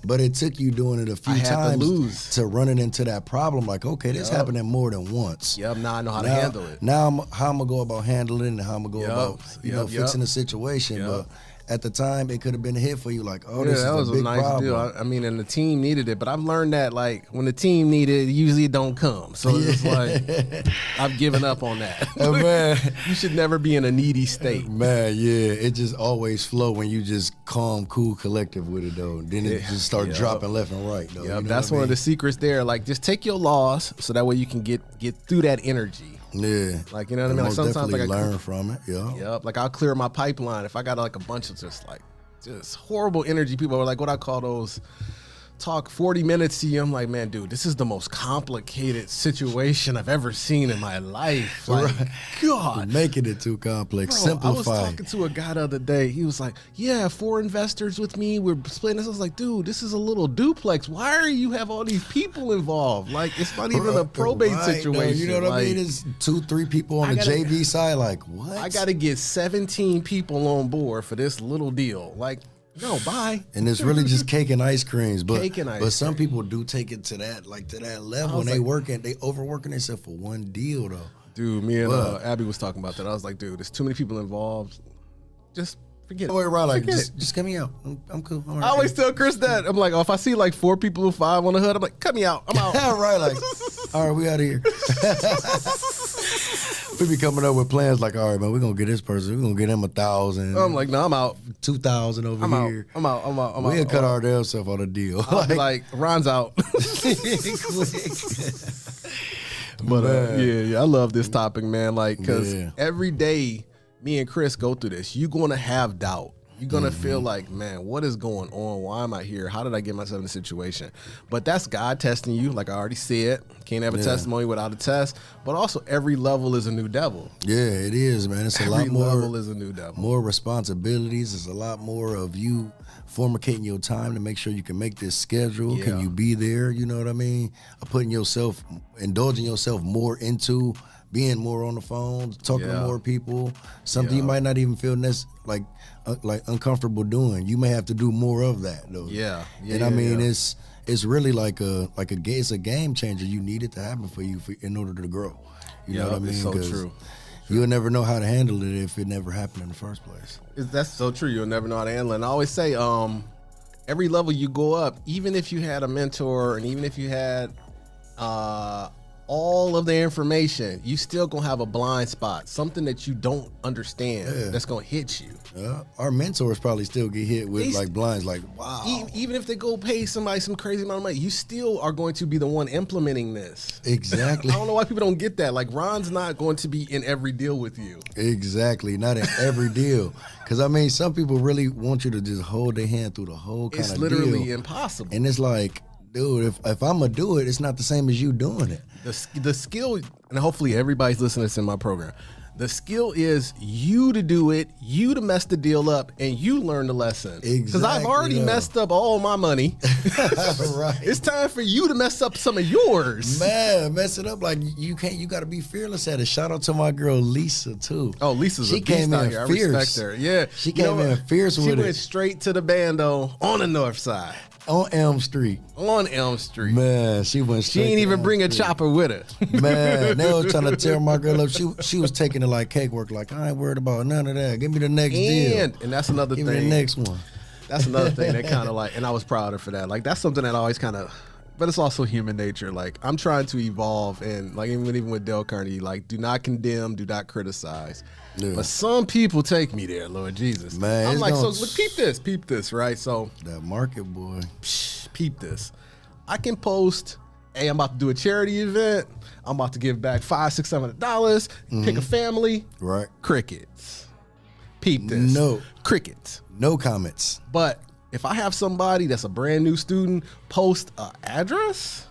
But it took you doing it a few times to run it into that problem. Like, okay, this happening more than once. Yep, now I know how to handle it. Now how I'm going to go about handling it and how I'm going to go about fixing the situation. But at the time, it could have been a hit for you. Like, oh, this is a big problem. That was a nice deal. I mean, and the team needed it, but I've learned that like when the team needed it, usually it don't come. So it's like I've given up on that. Man, you should never be in a needy state. Man, yeah, it just always flow when you just calm, cool, collective with it though. Then it just start dropping left and right though. Yeah, that's one of the secrets there. Like, just take your loss so that way you can get through that energy. Yeah, like, you know what I mean. Like sometimes like I learn from it. Yeah, yep. Like I'll clear my pipeline if I got like a bunch of just horrible energy. People are like, what I call those talk 40 minutes to you. I'm like, man, dude, this is the most complicated situation I've ever seen in my life. Like, God, you're making it too complex. Bro, Simplify. I was talking to a guy the other day. He was like, yeah, 4 investors with me. We're splitting this. I was like, dude, this is a little duplex. Why are you have all these people involved? Like, it's not even a probate situation. No, you know what I mean? It's 2-3 people on the JV side. Like, what? I got to get 17 people on board for this little deal. Like, no, bye. And it's really just cake and ice creams. But some people do take it to that level. And they overworking themselves for one deal though. Dude, me and Abby was talking about that. I was like, dude, there's too many people involved. Just forget it. Right, like just cut me out. I'm cool. I always tell Chris that. I'm like, oh, if I see like 4 people or 5 on the hood, I'm like, cut me out. I'm out. Right, like, all right, we out of here. We be coming up with plans like, all right, man, we're going to get this person. We're going to get him 1,000. I'm like, no, I'm out. 2,000 over here. I'm out. We'll cut our damn self on a deal. Like, Ron's out. But yeah, I love this topic, man. Like, because every day, me and Chris go through this. You're gonna have doubt. You're gonna feel like, man, what is going on? Why am I here? How did I get myself in this situation? But that's God testing you. Like I already said, can't have a testimony without a test. But also, every level is a new devil. Yeah, it is, man. It's a lot more. Every level is a new devil. More responsibilities. It's a lot more of you fornicating your time to make sure you can make this schedule. Can you be there? You know what I mean? Indulging yourself more into being more on the phone, talking to more people. Something you might not even feel like uncomfortable doing. You may have to do more of that though. And I mean it's really like it's a game changer. You need it to happen for you in order to grow. You know what I mean? It's so true. You'll never know how to handle it if it never happened in the first place. That's so true. You'll never know how to handle it. And I always say, every level you go up, even if you had a mentor and even if you had all of the information, you still gonna have a blind spot, something that you don't understand that's gonna hit you. Our mentors probably still get hit with like blinds, like wow. Even if they go pay somebody some crazy amount of money, you still are going to be the one implementing this. Exactly. I don't know why people don't get that. Like Ron's not going to be in every deal with you. Exactly, not in every deal. Because I mean, some people really want you to just hold their hand through the whole kind of deal. It's literally impossible. And it's like, dude, if I'm gonna do it, it's not the same as you doing it. The skill, and hopefully everybody's listening to this in my program, the skill is you to do it, you to mess the deal up, and you learn the lesson. Exactly. Because I've already messed up all my money. Right. It's time for you to mess up some of yours. Man, mess it up like you can't. You got to be fearless at it. Shout out to my girl Lisa too. Oh, Lisa's a beast out here. Fierce. I respect her. Yeah, she came in fierce with it. She went straight to the bando on the north side. On Elm Street. On Elm Street. Man, she went straight. She ain't even bring a chopper with her. Man, they was trying to tear my girl up. She was taking it like cakework. Like, I ain't worried about none of that. Give me the next deal. And that's another thing. Give me the next one. That's another thing that kind of like, and I was proud of her for that. Like, that's something that always kind of, but it's also human nature. Like, I'm trying to evolve, and like even with Dale Carnegie, like, do not condemn, do not criticize. Yeah. But some people take me there, Lord Jesus. Man, I'm like, so look, peep this, right? So that market, boy. Peep this. I can post, hey, I'm about to do a charity event. I'm about to give back $500, $600, pick a family. Right. Crickets. Peep this. No. Crickets. No comments. But if I have somebody that's a brand new student post an address,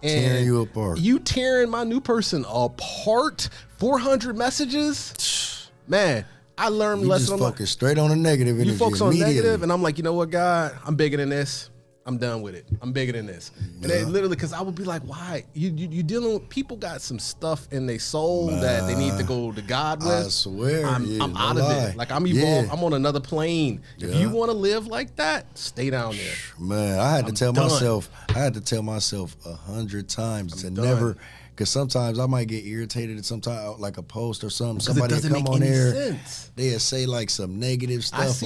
and tearing you apart. You tearing my new person apart. 400 messages, man. I learned you lesson. Just focus straight on the negative energy. You focus on negative, and I'm like, you know what, God, I'm bigger than this. I'm done with it. I'm bigger than this. And they literally, because I would be like, why? You dealing with people got some stuff in their soul that they need to go to God with. I swear, I'm out of it. Like I'm evolved. I'm on another plane. If you want to live like that, stay down there. Man, I had to tell myself 100 times to never. Because sometimes I might get irritated at sometimes like a post or something. Somebody come on there, they'll say like some negative stuff,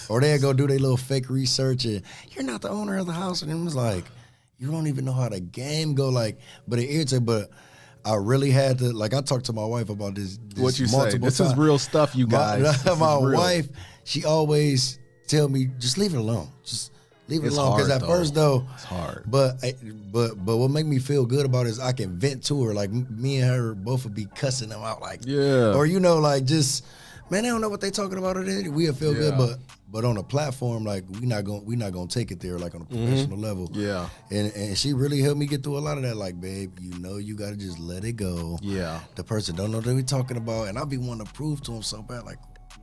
or they'll go do their little fake research and you're not the owner of the house, and it was like, you don't even know how the game go. Like, but it irritated. But I really had to, like, I talked to my wife about this what you say? This times. Is real stuff, you guys. My wife, she always tell me, just leave it alone. Just leave it alone. Because at first though, it's hard. But what make me feel good about it is I can vent to her. Like me and her both would be cussing them out, like or like just, man, they don't know what they talking about. We'll feel good, but on a platform, like we not gonna take it there, like on a professional level. Yeah. And she really helped me get through a lot of that. Like, babe, you gotta just let it go. Yeah. The person don't know what they talking about, and I'll be wanting to prove to them so bad, like,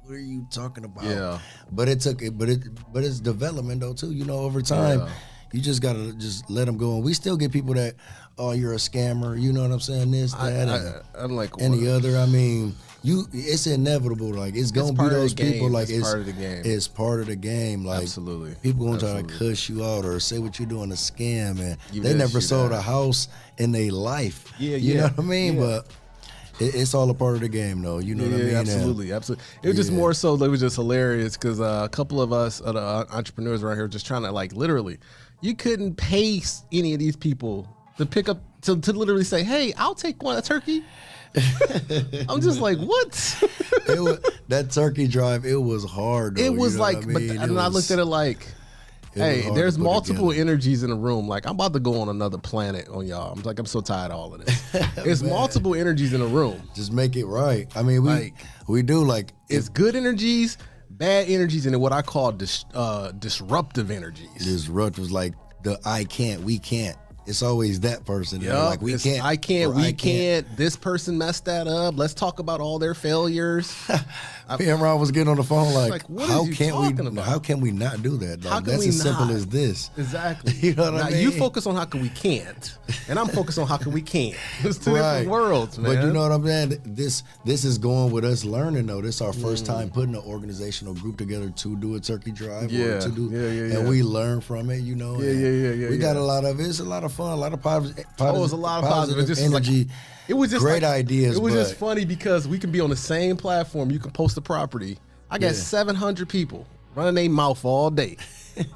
what are you talking about? Yeah. But it's development though too. Over time, you just gotta just let them go. And we still get people that, oh, you're a scammer. You know what I'm saying? This, that, I'm like any other. I mean, it's inevitable. Like it's gonna be those people. Like it's part of the game. It's part of the game. Like absolutely, people gonna try to cuss you out or say what you're doing a scam, and they never sold a house in their life. Yeah, you know what I mean? But it's all a part of the game, though. You know what I mean? Absolutely. It was just more so, it was just hilarious because a couple of us entrepreneurs around here were just trying to, like, literally, you couldn't pay any of these people to pick up, to literally say, hey, I'll take a turkey. I'm just like, what? That turkey drive, it was hard, though. It was like, I looked at it like, Hey, there's multiple energies in the room. Like, I'm about to go on another planet on y'all. I'm so tired of all of this. It's multiple energies in the room. Just make it right. I mean, we do like it's good energies, bad energies, and what I call disruptive energies. Disruptive, like the I can't, we can't. It's always that person. Yep. Like we can't. I can't. We can't. This person messed that up. Let's talk about all their failures. Me and Ron was getting on the phone like how can we not do that? Like, that's as simple as this. Exactly. You know what I mean? You focus on how can we can't, and I'm focused on how can we can. It's two different worlds, man. But you know what I'm saying? This is going with us learning though. This is our first time putting an organizational group together to do a turkey drive. And we learn from it. You know. We got a lot of it. It's a lot of fun. A lot of positive. It was a lot of positive energy. It was just great ideas. It was just funny because we can be on the same platform. You can post a property. I got 700 people running their mouth all day.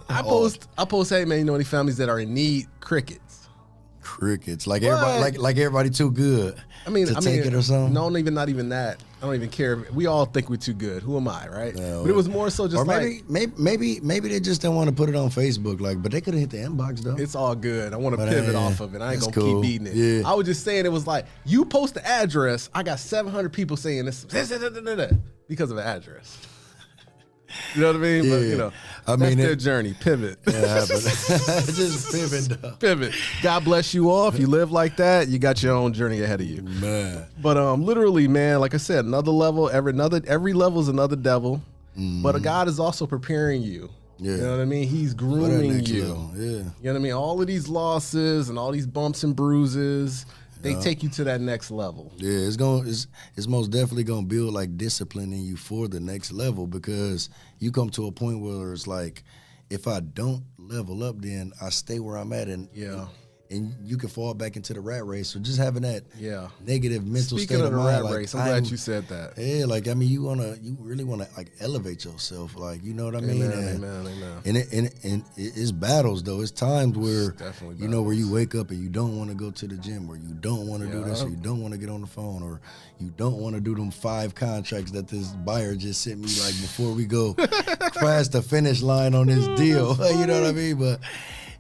I post, hey man, you know any families that are in need? Crickets. Like everybody too good. I mean, take it or something. No, not even that. I don't even care. We all think we're too good. Who am I, right? No, but it was more so just maybe they just didn't want to put it on Facebook, but they could have hit the inbox though. It's all good. I want to pivot off of it. I ain't gonna keep beating it. Yeah. I was just saying it was like you post the address. I got 700 people saying this because of the address. You know what I mean? But you know, that's their journey. Pivot. Yeah, just pivot. Pivot. God bless you all. If you live like that, you got your own journey ahead of you. Man. But literally, man, like I said, another level. Every level is another devil. But God is also preparing you. Yeah. You know what I mean? He's grooming you. Yeah. You know what I mean? All of these losses and all these bumps and bruises, they take you to that next level. Yeah, it's most definitely gonna build like discipline in you for the next level, because you come to a point where it's like, if I don't level up, then I stay where I'm at, and you can fall back into the rat race. So just having that negative mental state of mind. Rat race, I'm glad you said that. Yeah, like I mean, you really wanna like elevate yourself, like you know what I mean. Amen. And it's battles though. It's times where where you wake up and you don't want to go to the gym, or you don't want to do this, or you don't want to get on the phone, or you don't want to do them 5 contracts that this buyer just sent me like before we go past the finish line on this deal. You know what I mean? But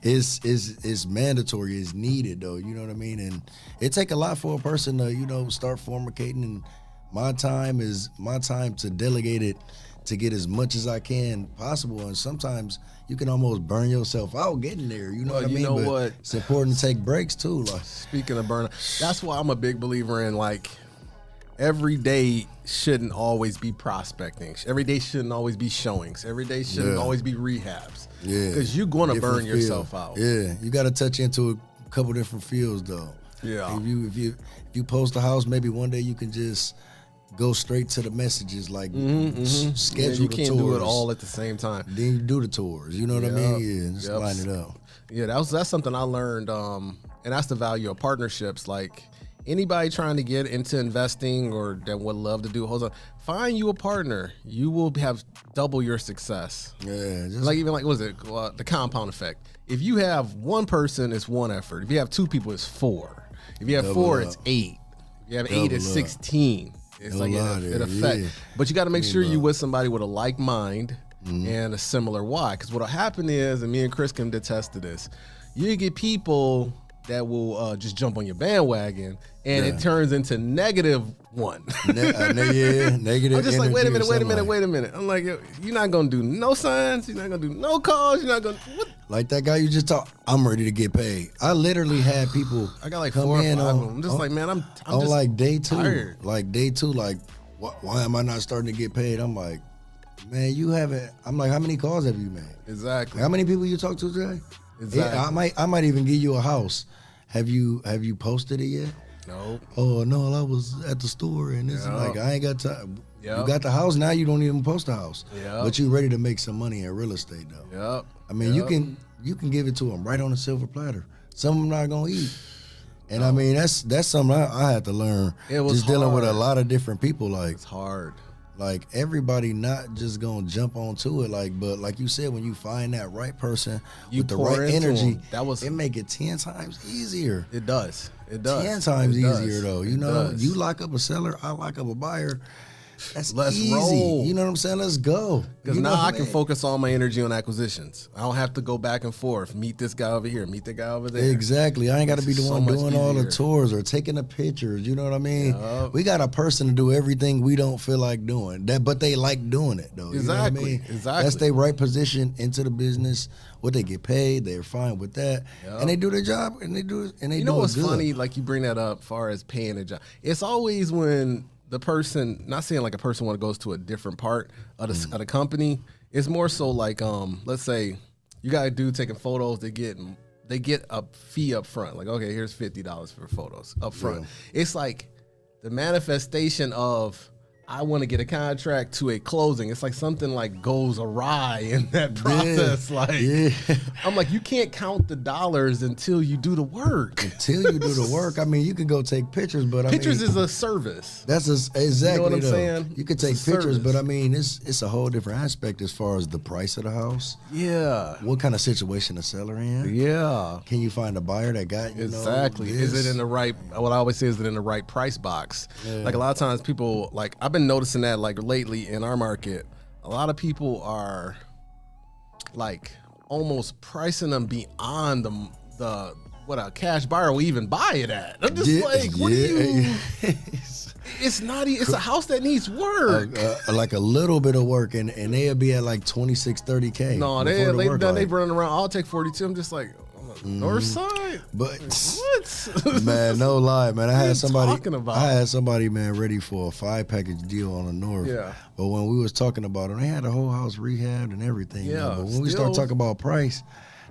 it's mandatory, it's needed though, you know what I mean? And it take a lot for a person to, start fornicating, and my time is my time to delegate it to get as much as I can possible. And sometimes you can almost burn yourself out getting there, you know what I mean? But it's important to take breaks too. Like, speaking of burnout, that's why I'm a big believer in like every day shouldn't always be prospecting. Every day shouldn't always be showings. Every day shouldn't always be rehabs. Yeah, because you're going to burn yourself out. Yeah, you got to touch into a couple different fields though. Yeah. If you post a house, maybe one day you can just go straight to the messages, like schedule the tours. You can't do it all at the same time. Then you do the tours. You know what I mean? Yeah, just line it up. Yeah, that's something I learned, and that's the value of partnerships. Like, anybody trying to get into investing or that would love to do wholesale, find you a partner. You will have double your success. Yeah, the compound effect. If you have one person, it's one effort. If you have 2 people, it's 4. If you have 4, it's 8. If you have 8, it's 16. It's like it affects. Yeah. But you got to make sure you with somebody with a like mind and a similar why. Because what'll happen is, and me and Chris can attest to this, you get people that will just jump on your bandwagon, and it turns into -1. Negative. I'm just like, wait a minute. I'm like, you're not gonna do no signs, you're not gonna do no calls, you're not gonna what? Like that guy you just talked. I'm ready to get paid. I literally had people. I got like 4 or 5 of them. I'm just like, man, I'm on just like day 2. tired. Like day 2, like why am I not starting to get paid? I'm like, man, you haven't. I'm like, how many calls have you made? Exactly. How many people you talked to today? Exactly. Yeah, I might even give you a house. Have you posted it yet? No. Oh no, I was at the store and this is like, I ain't got time. Yep. You got the house, now you don't even post the house. Yep. But you ready to make some money in real estate though. Yep. I mean, you can give it to them right on a silver platter. Some of them not gonna eat. And I mean, that's something I had to learn. It was just dealing with a lot of different people. Like, it's hard. Like, everybody not just gonna jump onto it. Like, but like you said, when you find that right person with the right energy, it make it 10 times easier. It does. 10 times easier though. You know, you lock up a seller, I lock up a buyer. That's Let's easy. roll. You know what I'm saying? Let's go. Because now I can focus all my energy on acquisitions. I don't have to go back and forth. Meet this guy over here. Meet the guy over there. Exactly. I ain't got to be the one doing all the tours or taking the pictures. You know what I mean? Yep. We got a person to do everything we don't feel like doing. But they like doing it though. Exactly. You know what I mean? Exactly. That's their right position into the business. What they get paid, they're fine with that, and they do their job, and they do it. And they you know what's funny? Like you bring that up, as far as paying a job. It's always when the person, not saying like a person when it goes to a different part of the company. It's more so like, let's say you got a dude taking photos. They get a fee up front. Like, okay, here's $50 for photos up front. Yeah. It's like the manifestation of, I want to get a contract to a closing. It's like something like goes awry in that process. I'm like, you can't count the dollars until you do the work. Until you do the work. I mean, you can go take pictures, but pictures is a service. That's exactly, you know what I'm saying? You can take pictures, but I mean, it's a whole different aspect as far as the price of the house. Yeah. What kind of situation the seller in? Yeah. Can you find a buyer that got you? Exactly. Is it in the right? What I always say is it in the right price box? Yeah. Like a lot of times, people like I've been noticing that like lately in our market, a lot of people are like almost pricing them beyond the what a cash buyer will even buy it at. I'm just like, what do you? It's not. It's a house that needs work, like a little bit of work, and they'll be at like 26, 30K. No, they running around. I'll take 42. I'm just like. North side, but what? Man, no lie, man. I had somebody, man, ready for a 5-package deal on the north. Yeah. But when we was talking about it, they had the whole house rehabbed and everything. Yeah. But when we start talking about price,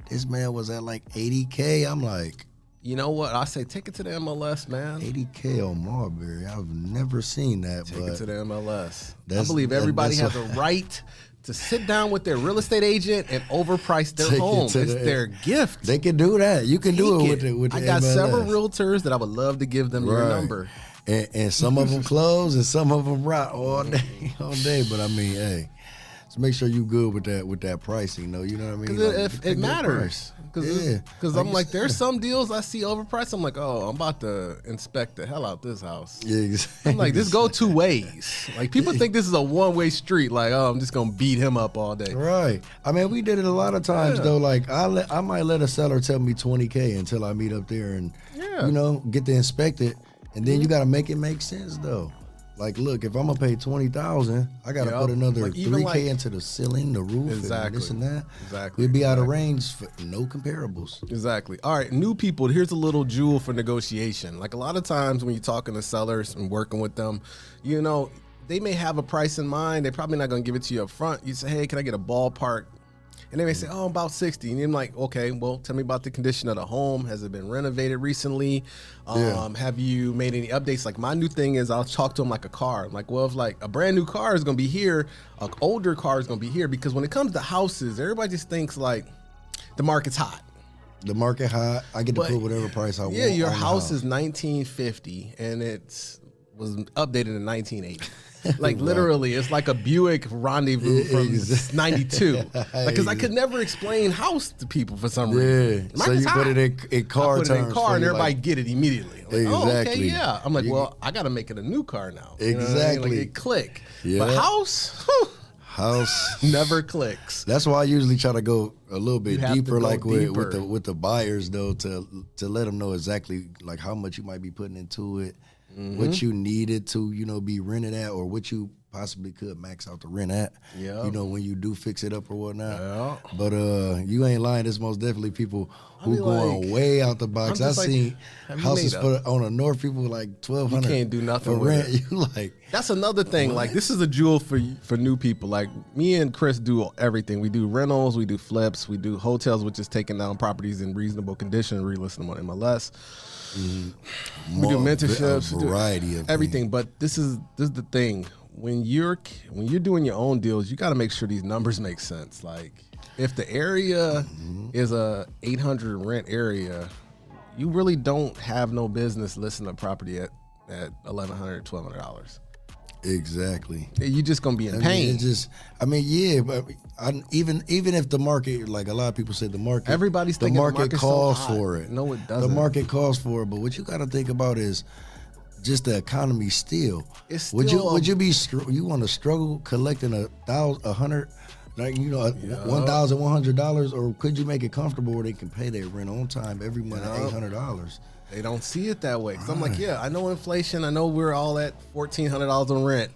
this man was at like 80K. I'm like, you know what? I say take it to the MLS, man. 80K on Marbury. I've never seen that. Take it to the MLS. I believe everybody has a right to sit down with their real estate agent and overprice their home. It's their gift. They can do that. You can do it with the I got MLS. several realtors that I would love to give them your number. And some of them close and some of them rot all day. But I mean, hey, so make sure you good with that pricing, though. You know what I mean? Because it matters. Because I'm like, there's some deals I see overpriced. I'm like, oh, I'm about to inspect the hell out this house. Yeah, exactly. I'm like, this go two ways. Like, people think this is a one-way street. Like, oh, I'm just going to beat him up all day. Right. I mean, we did it a lot of times, though. Like, I might let a seller tell me 20K until I meet up there and, get to inspect it. And then you got to make it make sense, though. Like, look, if I'm gonna pay $20,000, I gotta put another $3K into the ceiling, the roof, and this and that. Exactly. We'd be out of range for no comparables. Exactly. All right, new people. Here's a little jewel for negotiation. Like a lot of times when you're talking to sellers and working with them, you know, they may have a price in mind. They're probably not gonna give it to you up front. You say, hey, can I get a ballpark? And they may say, oh, about 60. And I'm like, okay, well, tell me about the condition of the home. Has it been renovated recently? Have you made any updates? Like my new thing is I'll talk to them like a car. I'm like, well, if like a brand new car is going to be here, an older car is going to be here. Because when it comes to houses, everybody just thinks like the market's hot. The market hot. I get to put whatever price I want. Yeah, your house is 1950 and it was updated in 1980. Like literally, it's like a Buick Rendezvous from '92. Because I could never explain house to people for some reason. So you put it in car terms. I put it in car, and everybody get it immediately. Like, exactly. Oh, okay, yeah. I'm like, well, I got to make it a new car now. Exactly. You know what I mean? Like it click. Yeah. But house never clicks. That's why I usually try to go a little bit deeper, like with the buyers though, to let them know exactly like how much you might be putting into it. Mm-hmm. What you needed to, be rented at, or what you possibly could max out the rent at. Yeah. When you do fix it up or whatnot. Yeah. But you ain't lying. There's most definitely people who going way out the box. I've seen houses on the north, people like $1,200. You can't do nothing for rent. You like that's another thing. What? Like this is a jewel for new people. Like me and Chris do everything. We do rentals, we do flips, we do hotels, which is taking down properties in reasonable condition, relisting them on MLS. Mm-hmm. We do mentorships, variety of everything. Things. But this is the thing. When you're doing your own deals, you got to make sure these numbers make sense. Like if the area is a 800 rent area, you really don't have no business listing a property at $1,100, $1,200. Exactly. You're just gonna be in pain. But even if the market, like a lot of people say, the market, everybody's the thinking market calls so for it. No, it doesn't. The market calls for it, but what you got to think about is just the economy still. It's still would you be you want to struggle collecting $100, like $1,100, or could you make it comfortable where they can pay their rent on time every month at $800? They don't see it that way. Because I'm like, yeah, I know inflation. I know we're all at $1,400 on rent.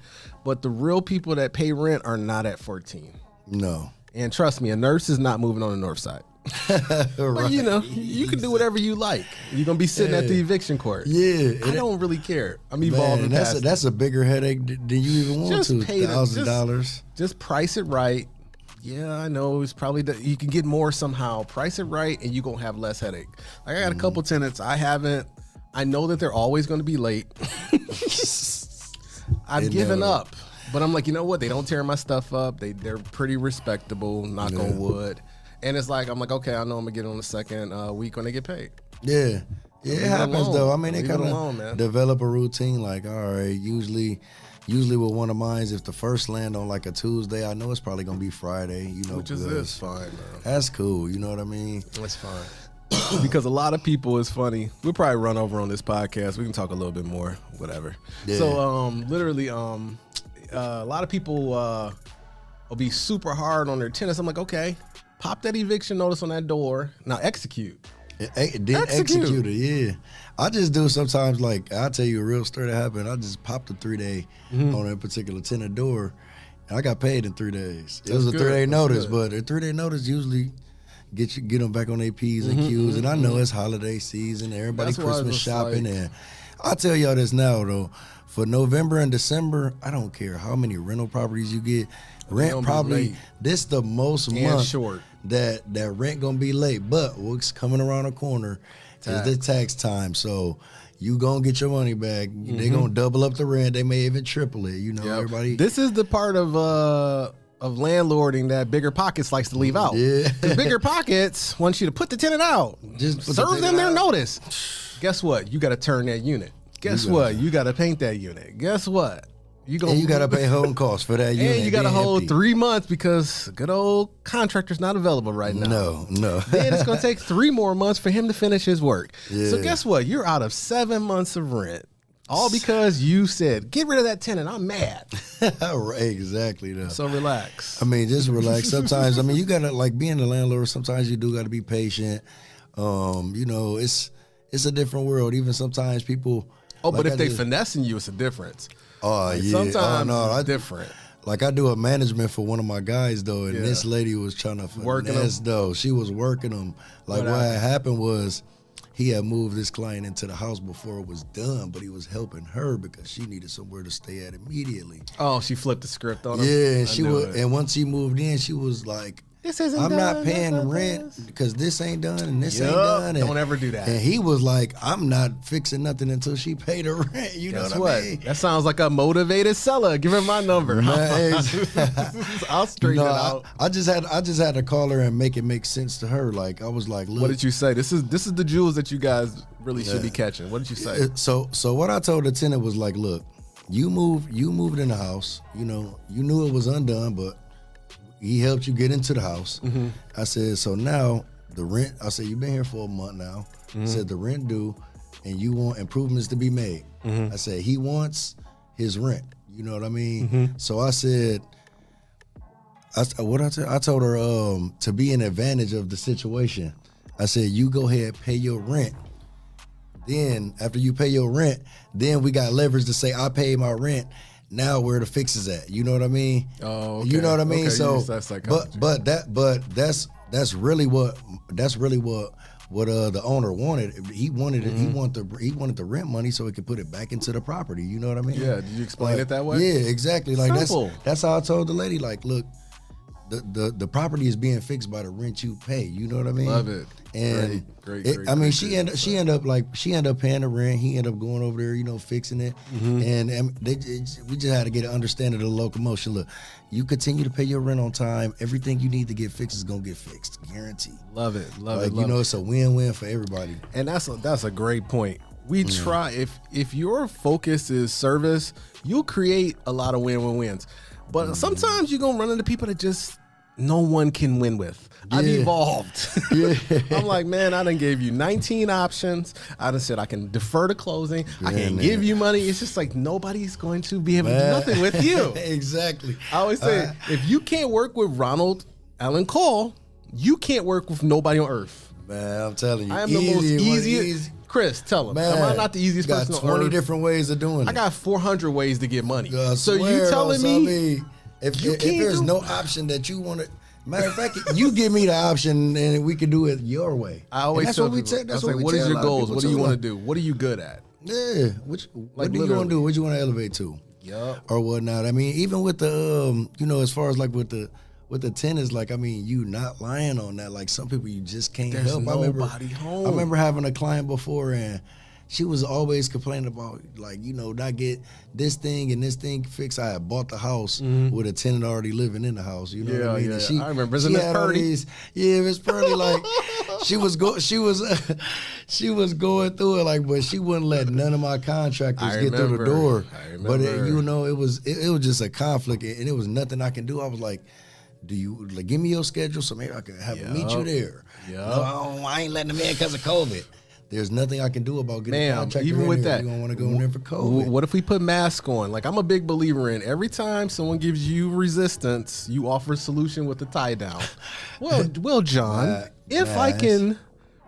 But the real people that pay rent are not at 14. No. And trust me, a nurse is not moving on the north side. But you know, you can do whatever you like. You're going to be sitting at the eviction court. Yeah. I don't really care. I'm evolving past that's a bigger headache than you even want to. $1,000. Just price it right. Yeah, I know it's probably you can get more somehow. Price it right, and you're gonna have less headache. Like I got a couple tenants. I know that they're always gonna be late. I've given up, but I'm like, you know what? They don't tear my stuff up. They're pretty respectable. Knock on wood. And it's like I'm like, okay, I know I'm gonna get on the second week when they get paid. Yeah, it happens though. I mean, they kind of develop a routine. Like, all right, usually with one of mine, if the first land on like a Tuesday, I know it's probably gonna be Friday. You know, which is fine, man. That's cool. You know what I mean? That's fine. Because a lot of people, it's funny. We'll probably run over on this podcast. We can talk a little bit more, whatever. Yeah. So, literally, a lot of people will be super hard on their tenants. I'm like, okay, pop that eviction notice on that door. Now execute. Execute it, yeah. I just do sometimes, like, I'll tell you a real story that happened. I just popped a 3-day on that particular tenant door, and I got paid in 3 days. It was a 3-day notice, but a 3-day notice usually get them back on their P's and Q's. And I know it's holiday season, everybody Christmas shopping. And I'll tell y'all this now, though. For November and December, I don't care how many rental properties you get. Rent probably, this the most month short. that rent gonna be late. But what's coming around the corner is the tax time. So you gonna get your money back. They gonna double up the rent. They may even triple it. You know, everybody. This is the part of landlording that Bigger Pockets likes to leave out. Yeah. Because Bigger Pockets wants you to put the tenant out. Just serve them their notice. Guess what? You got to turn that unit. Guess what? You got to paint that unit. Guess what? You got to pay home costs for that unit. And you got to hold 3 months because good old contractor's not available right now. No. Then it's going to take 3 more months for him to finish his work. Yeah. So guess what? You're out of 7 months of rent. All because you said, get rid of that tenant. I'm mad. Right, exactly. Though. So relax. I mean, just relax. Sometimes, I mean, you got to, like, being a landlord, sometimes you do got to be patient. You know, it's a different world. Even sometimes people. Oh, like, but if they finessing you, it's a difference. Oh, like, yeah. Sometimes it's different. Like, I do a management for one of my guys, though, and this lady was trying to finesse, though. She was working them. Like, what had happened was he had moved this client into the house before it was done, but he was helping her because she needed somewhere to stay at immediately. Oh, she flipped the script on him? Yeah, and once he moved in, she was like, I'm not paying rent because this ain't done and this ain't done. And, don't ever do that. And he was like, I'm not fixing nothing until she paid her rent. You know what I mean? That sounds like a motivated seller. Give her my number. I'll straighten it out. I just had to call her and make it make sense to her. Like, I was like, look. What did you say? This is the jewels that you guys really should be catching. What did you say? So what I told the tenant was like, look, you moved in the house. You know, you knew it was undone, but he helped you get into the house. I said, so now the rent, I said, you've been here for a month now. I said, the rent due, and you want improvements to be made. I said, he wants his rent. You know what I mean? So I said, I told her to be an advantage of the situation. I said, you go ahead, pay your rent. Then after you pay your rent, then we got leverage to say, I paid my rent. Now where the fix is at, you know what I mean? Oh, okay. You know what I mean? Okay, so, but that's really what the owner wanted. He wanted it. He wanted the rent money so he could put it back into the property. You know what I mean? Yeah. Did you explain it that way? Yeah, exactly. Like simple. That's how I told the lady. Like, look, the property is being fixed by the rent you pay. You know what I mean? Love it. And great. I mean, she ended up paying the rent. He ended up going over there, you know, fixing it. And we just had to get an understanding of the locomotion. Look, you continue to pay your rent on time. Everything you need to get fixed is gonna get fixed, guaranteed. Love it. You know, it's a win-win for everybody. And that's a great point. We try if your focus is service, you'll create a lot of win-wins. But sometimes you're gonna run into people that just no one can win with. I've evolved. I'm like, man, I done gave you 19 options. I done said I can defer to closing. I can give you money. It's just like nobody's going to be able to do nothing with you. Exactly. I always say, if you can't work with Ronald Allen Cole, you can't work with nobody on earth. Man, I'm telling you. I am the most easiest. Chris, tell him. Man, am I not the easiest person on earth? 20 different ways of doing it. I got 400 ways to get money. So you telling me if there's no option that you want to, matter of fact, you give me the option and we can do it your way. I always tell people, that's like, what is your goals? What do you want to do? What are you good at? Yeah. What do you want to do? What you want to elevate to? Yep. Or whatnot. I mean, even with the, as far as like with the tennis, like, I mean, you not lying on that. Like, some people you just can't help. Nobody home. I remember having a client before, and she was always complaining about, like, not get this thing and this thing fixed. I had bought the house with a tenant already living in the house. You know what I mean? Yeah. I remember. Isn't Miss Purdy? Miss Purdy, like, she was going through it, like, but she wouldn't let none of my contractors get through the door. But it was just a conflict, and it was nothing I can do. I was like, do you give me your schedule so maybe I can have meet you there? No, I ain't letting them in because of COVID. There's nothing I can do about getting a contractor even with that. You don't want to go in there for COVID. What if we put masks on? Like, I'm a big believer in every time someone gives you resistance, you offer a solution with a tie down. Well, John, if I can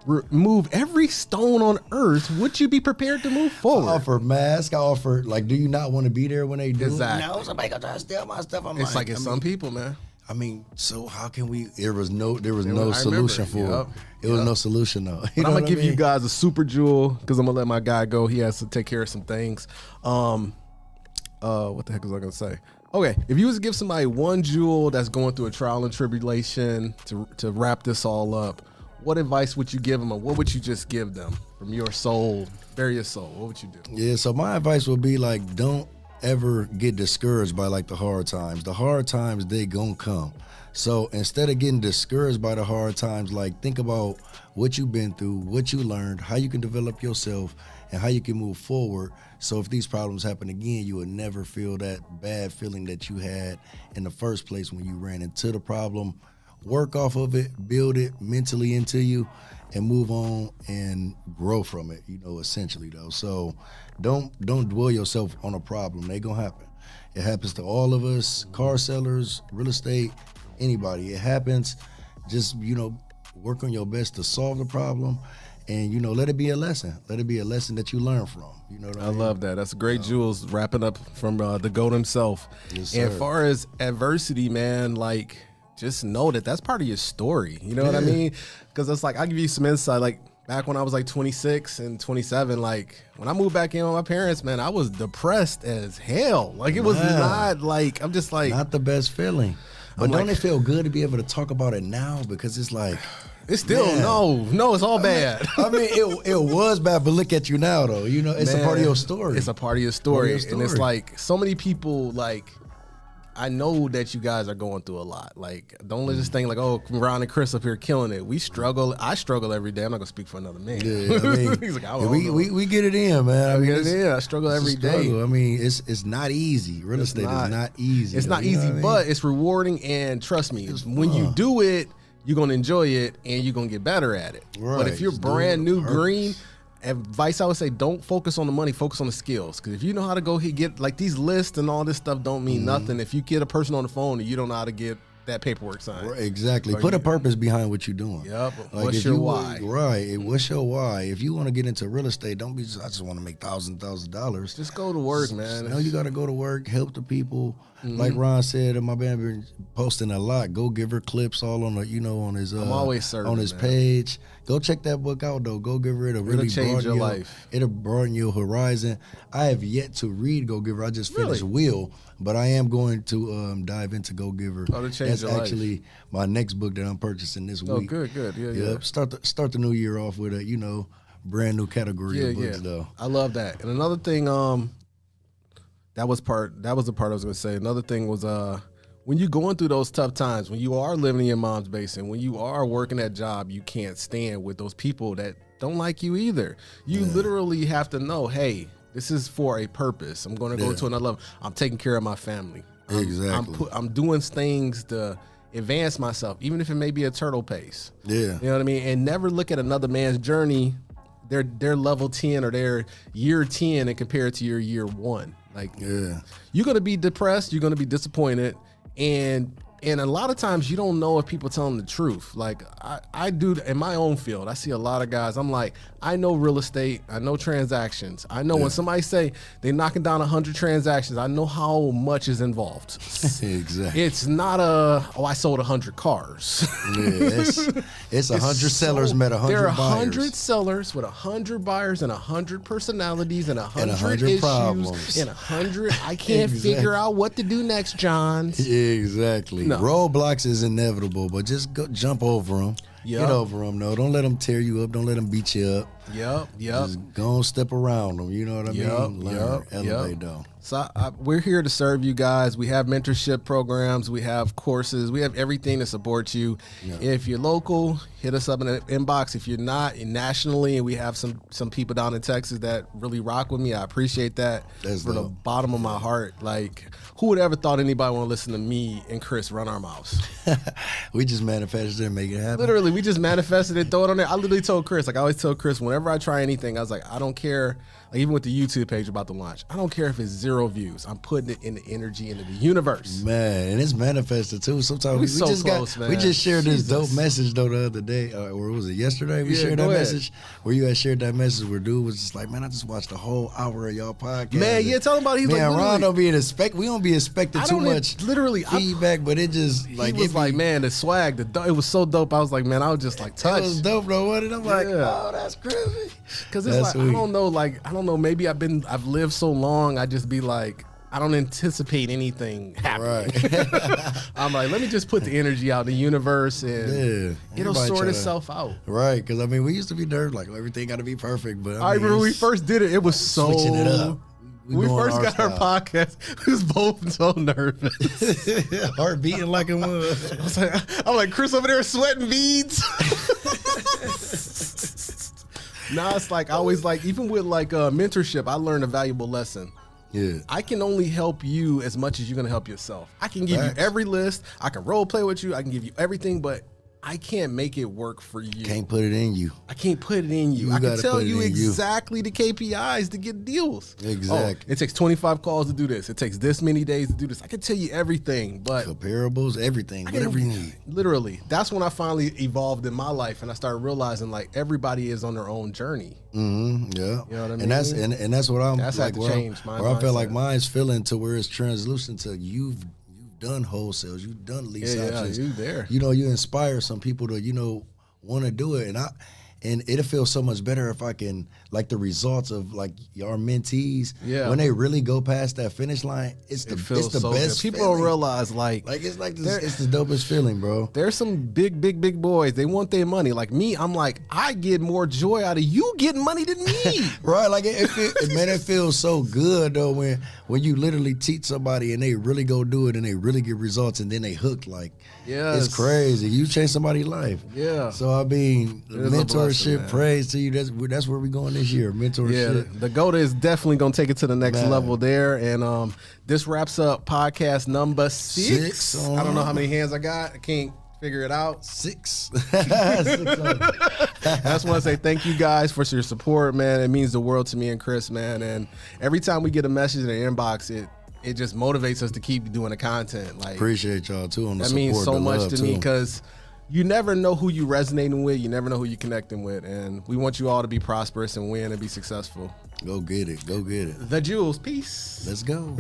remove every stone on earth, would you be prepared to move forward? I offer mask. I offer, like, do you not want to be there when they do? Exactly. No, somebody gonna try to steal my stuff. It's like some people, man. I mean, so how can we? There was no solution for it. It was no solution though. But I'm gonna give you guys a super jewel because I'm gonna let my guy go. He has to take care of some things. What the heck was I gonna say? Okay, if you was to give somebody one jewel that's going through a trial and tribulation to wrap this all up, what advice would you give them, or what would you just give them from your soul, bare your soul? What would you do? Yeah, so my advice would be, like, don't ever get discouraged by, like, the hard times. The hard times, they gonna come. So instead of getting discouraged by the hard times, like, think about what you've been through, what you learned, how you can develop yourself, and how you can move forward. So if these problems happen again, you will never feel that bad feeling that you had in the first place when you ran into the problem. Work off of it, build it mentally into you, and move on and grow from it, essentially, though. So don't dwell yourself on a problem. They gonna happen. It happens to all of us, car sellers, real estate, anybody. It happens. Just, work on your best to solve the problem, and, let it be a lesson. Let it be a lesson that you learn from. You know what I mean? Love that. That's great, Jules, wrapping up from the GOAT himself. Yes, sir. And as far as adversity, man, like, just know that that's part of your story. You know what I mean? Because it's like, I'll give you some insight. Like, back when I was like 26 and 27, like, when I moved back in with my parents, man, I was depressed as hell. Like, it was not like, I'm just like, not the best feeling. But don't it feel good to be able to talk about it now? Because it's like, it's still, no, it's all bad. I mean, it was bad, but look at you now, though. It's a part of your story. It's a part of your story. And it's like, so many people, like, I know that you guys are going through a lot. Like, don't let this thing like, oh, Ron and Chris up here killing it. We struggle. I struggle every day. I'm not gonna speak for another man. Yeah, I mean, he's like, we get it in, man. I get it in. I struggle every day. I mean, it's not easy. Real estate is not easy. It's not easy, but it's rewarding. And trust me, when you do it, you're gonna enjoy it and you're gonna get better at it. Right. But if you're brand new, green, advice I would say, don't focus on the money, focus on the skills. Because if you know how to go get, like, these lists and all this stuff don't mean nothing if you get a person on the phone and you don't know how to get that paperwork signed. Right, exactly. Put a purpose behind what you're doing. Yep. Like, what's your why? Right. What's your why? If you want to get into real estate, don't be I just want to make thousands of dollars. Just go to work, man. No, you got to go to work, help the people. Like Ron said, and my band been posting a lot. Go Giver clips all on the, on his I'm always serving, on his page. Go check that book out, though. Go Giver. It'll really change your life. It'll broaden your horizon. I have yet to read Go Giver. I just finished Will, but I am going to dive into Go Giver. Oh, to change your life. That's actually my next book that I'm purchasing this week. Oh, good. Yeah. Start the new year off with a brand new category of books, though. I love that. And another thing, that was the part I was gonna say. Another thing was when you're going through those tough times, when you are living in your mom's basement, when you are working that job you can't stand with those people that don't like you either. You literally have to know, hey, this is for a purpose. I'm going to go to another level. I'm taking care of my family. Exactly. I'm doing things to advance myself, even if it may be a turtle pace. Yeah. You know what I mean? And never look at another man's journey, their level 10 or their year 10 and compare it to your year 1. Like, you're going to be depressed. You're going to be disappointed. And a lot of times you don't know if people telling the truth. Like I do in my own field. I see a lot of guys. I'm like, I know real estate. I know transactions. I know when somebody say they knocking down 100 transactions, I know how much is involved. Exactly. It's not I sold 100 cars. It's 100 sellers met 100 buyers. There are 100 sellers with 100 buyers and 100 personalities and 100 issues problems. And 100. I can't figure out what to do next, Johns. Exactly. No. Roadblocks is inevitable, but just go jump over them. Get over them. No, don't let them tear you up. Don't let them beat you up. Yep. Just go and step around them. You know what I mean? Learn, elevate though. So we're here to serve you guys. We have mentorship programs. We have courses. We have everything to support you. If you're local, hit us up in the inbox. If you're not, nationally, and we have some people down in Texas that really rock with me. I appreciate that. That's from dope. The bottom of my heart. Like, who would ever thought anybody want to listen to me and Chris run our mouths? We just manifested it and make it happen. Literally, we just manifested it, throw it on there. I literally told Chris, like I always tell Chris, whenever I try anything, I was like, I don't care. Like even with the YouTube page about to launch, I don't care if it's 0 views. I'm putting it in the energy into the universe. Man, and it's manifested too. Sometimes we so just close, man. We just shared this dope message though the other day, or was it yesterday? We shared that message where you had shared that message where dude was just like, man, I just watched the whole hour of y'all podcast. Man, tell him about it. He's man, like, Ron don't be we don't be expecting too much feedback, but it just like he was like, man, the swag, it was so dope. I was like, man, I was just like touched. It was dope though, wasn't it? I'm like, oh, that's crazy. Because it's like, sweet. I don't know, maybe I've lived so long, I just be like, I don't anticipate anything happening. Right. I'm like, let me just put the energy out in the universe and it'll sort itself out. Right, because I mean, we used to be nervous, like everything got to be perfect. But I remember when we first did it was so switching it up. We first got our podcast. We was both so nervous. Heart beating like it was. I'm like, Chris over there sweating beads. Now it's like I always like, even with like mentorship, I learned a valuable lesson. Yeah, I can only help you as much as you're gonna help yourself. I can give you every list. I can role play with you. I can give you everything, but I can't make it work for you. Can't put it in you. I can't put it in you. I can tell you exactly the KPIs to get deals. Exactly. Oh, it takes 25 calls to do this. It takes this many days to do this. I can tell you everything, but comparables, everything, whatever you need. Literally, that's when I finally evolved in my life, and I started realizing like everybody is on their own journey. Mm-hmm. Yeah. You know what I mean? And that's what I'm. That's like, had to change my mindset. Where I feel like mine's feeling to where it's translucent to you've done wholesales, you've done lease options. You there. You know, you inspire some people to, want to do it. And it'll feel so much better if I can, like the results of like our mentees, when they really go past that finish line, it's the best good. People don't realize like it's like this, it's the dopest feeling, bro. There's some big boys. They want their money. Like me, I'm like, I get more joy out of you getting money than me. Right? Like it feels so good though when you literally teach somebody and they really go do it and they really get results and then they hooked. Like, it's crazy. You change somebody's life. Yeah. So I mean, mentorship, praise to you. That's where we're going this year. Mentorship. Yeah, the GOATA is definitely gonna take it to the next level there. And this wraps up podcast number 6. I don't know how many hands I got. I can't figure it out. 6. I just want to say thank you guys for your support, man. It means the world to me and Chris, man. And every time we get a message in the inbox, it just motivates us to keep doing the content. Like, appreciate y'all too on the support. That means so much to me because you never know who you resonating with. You never know who you connecting with. And we want you all to be prosperous and win and be successful. Go get it. Go get it. The Jewels. Peace. Let's go.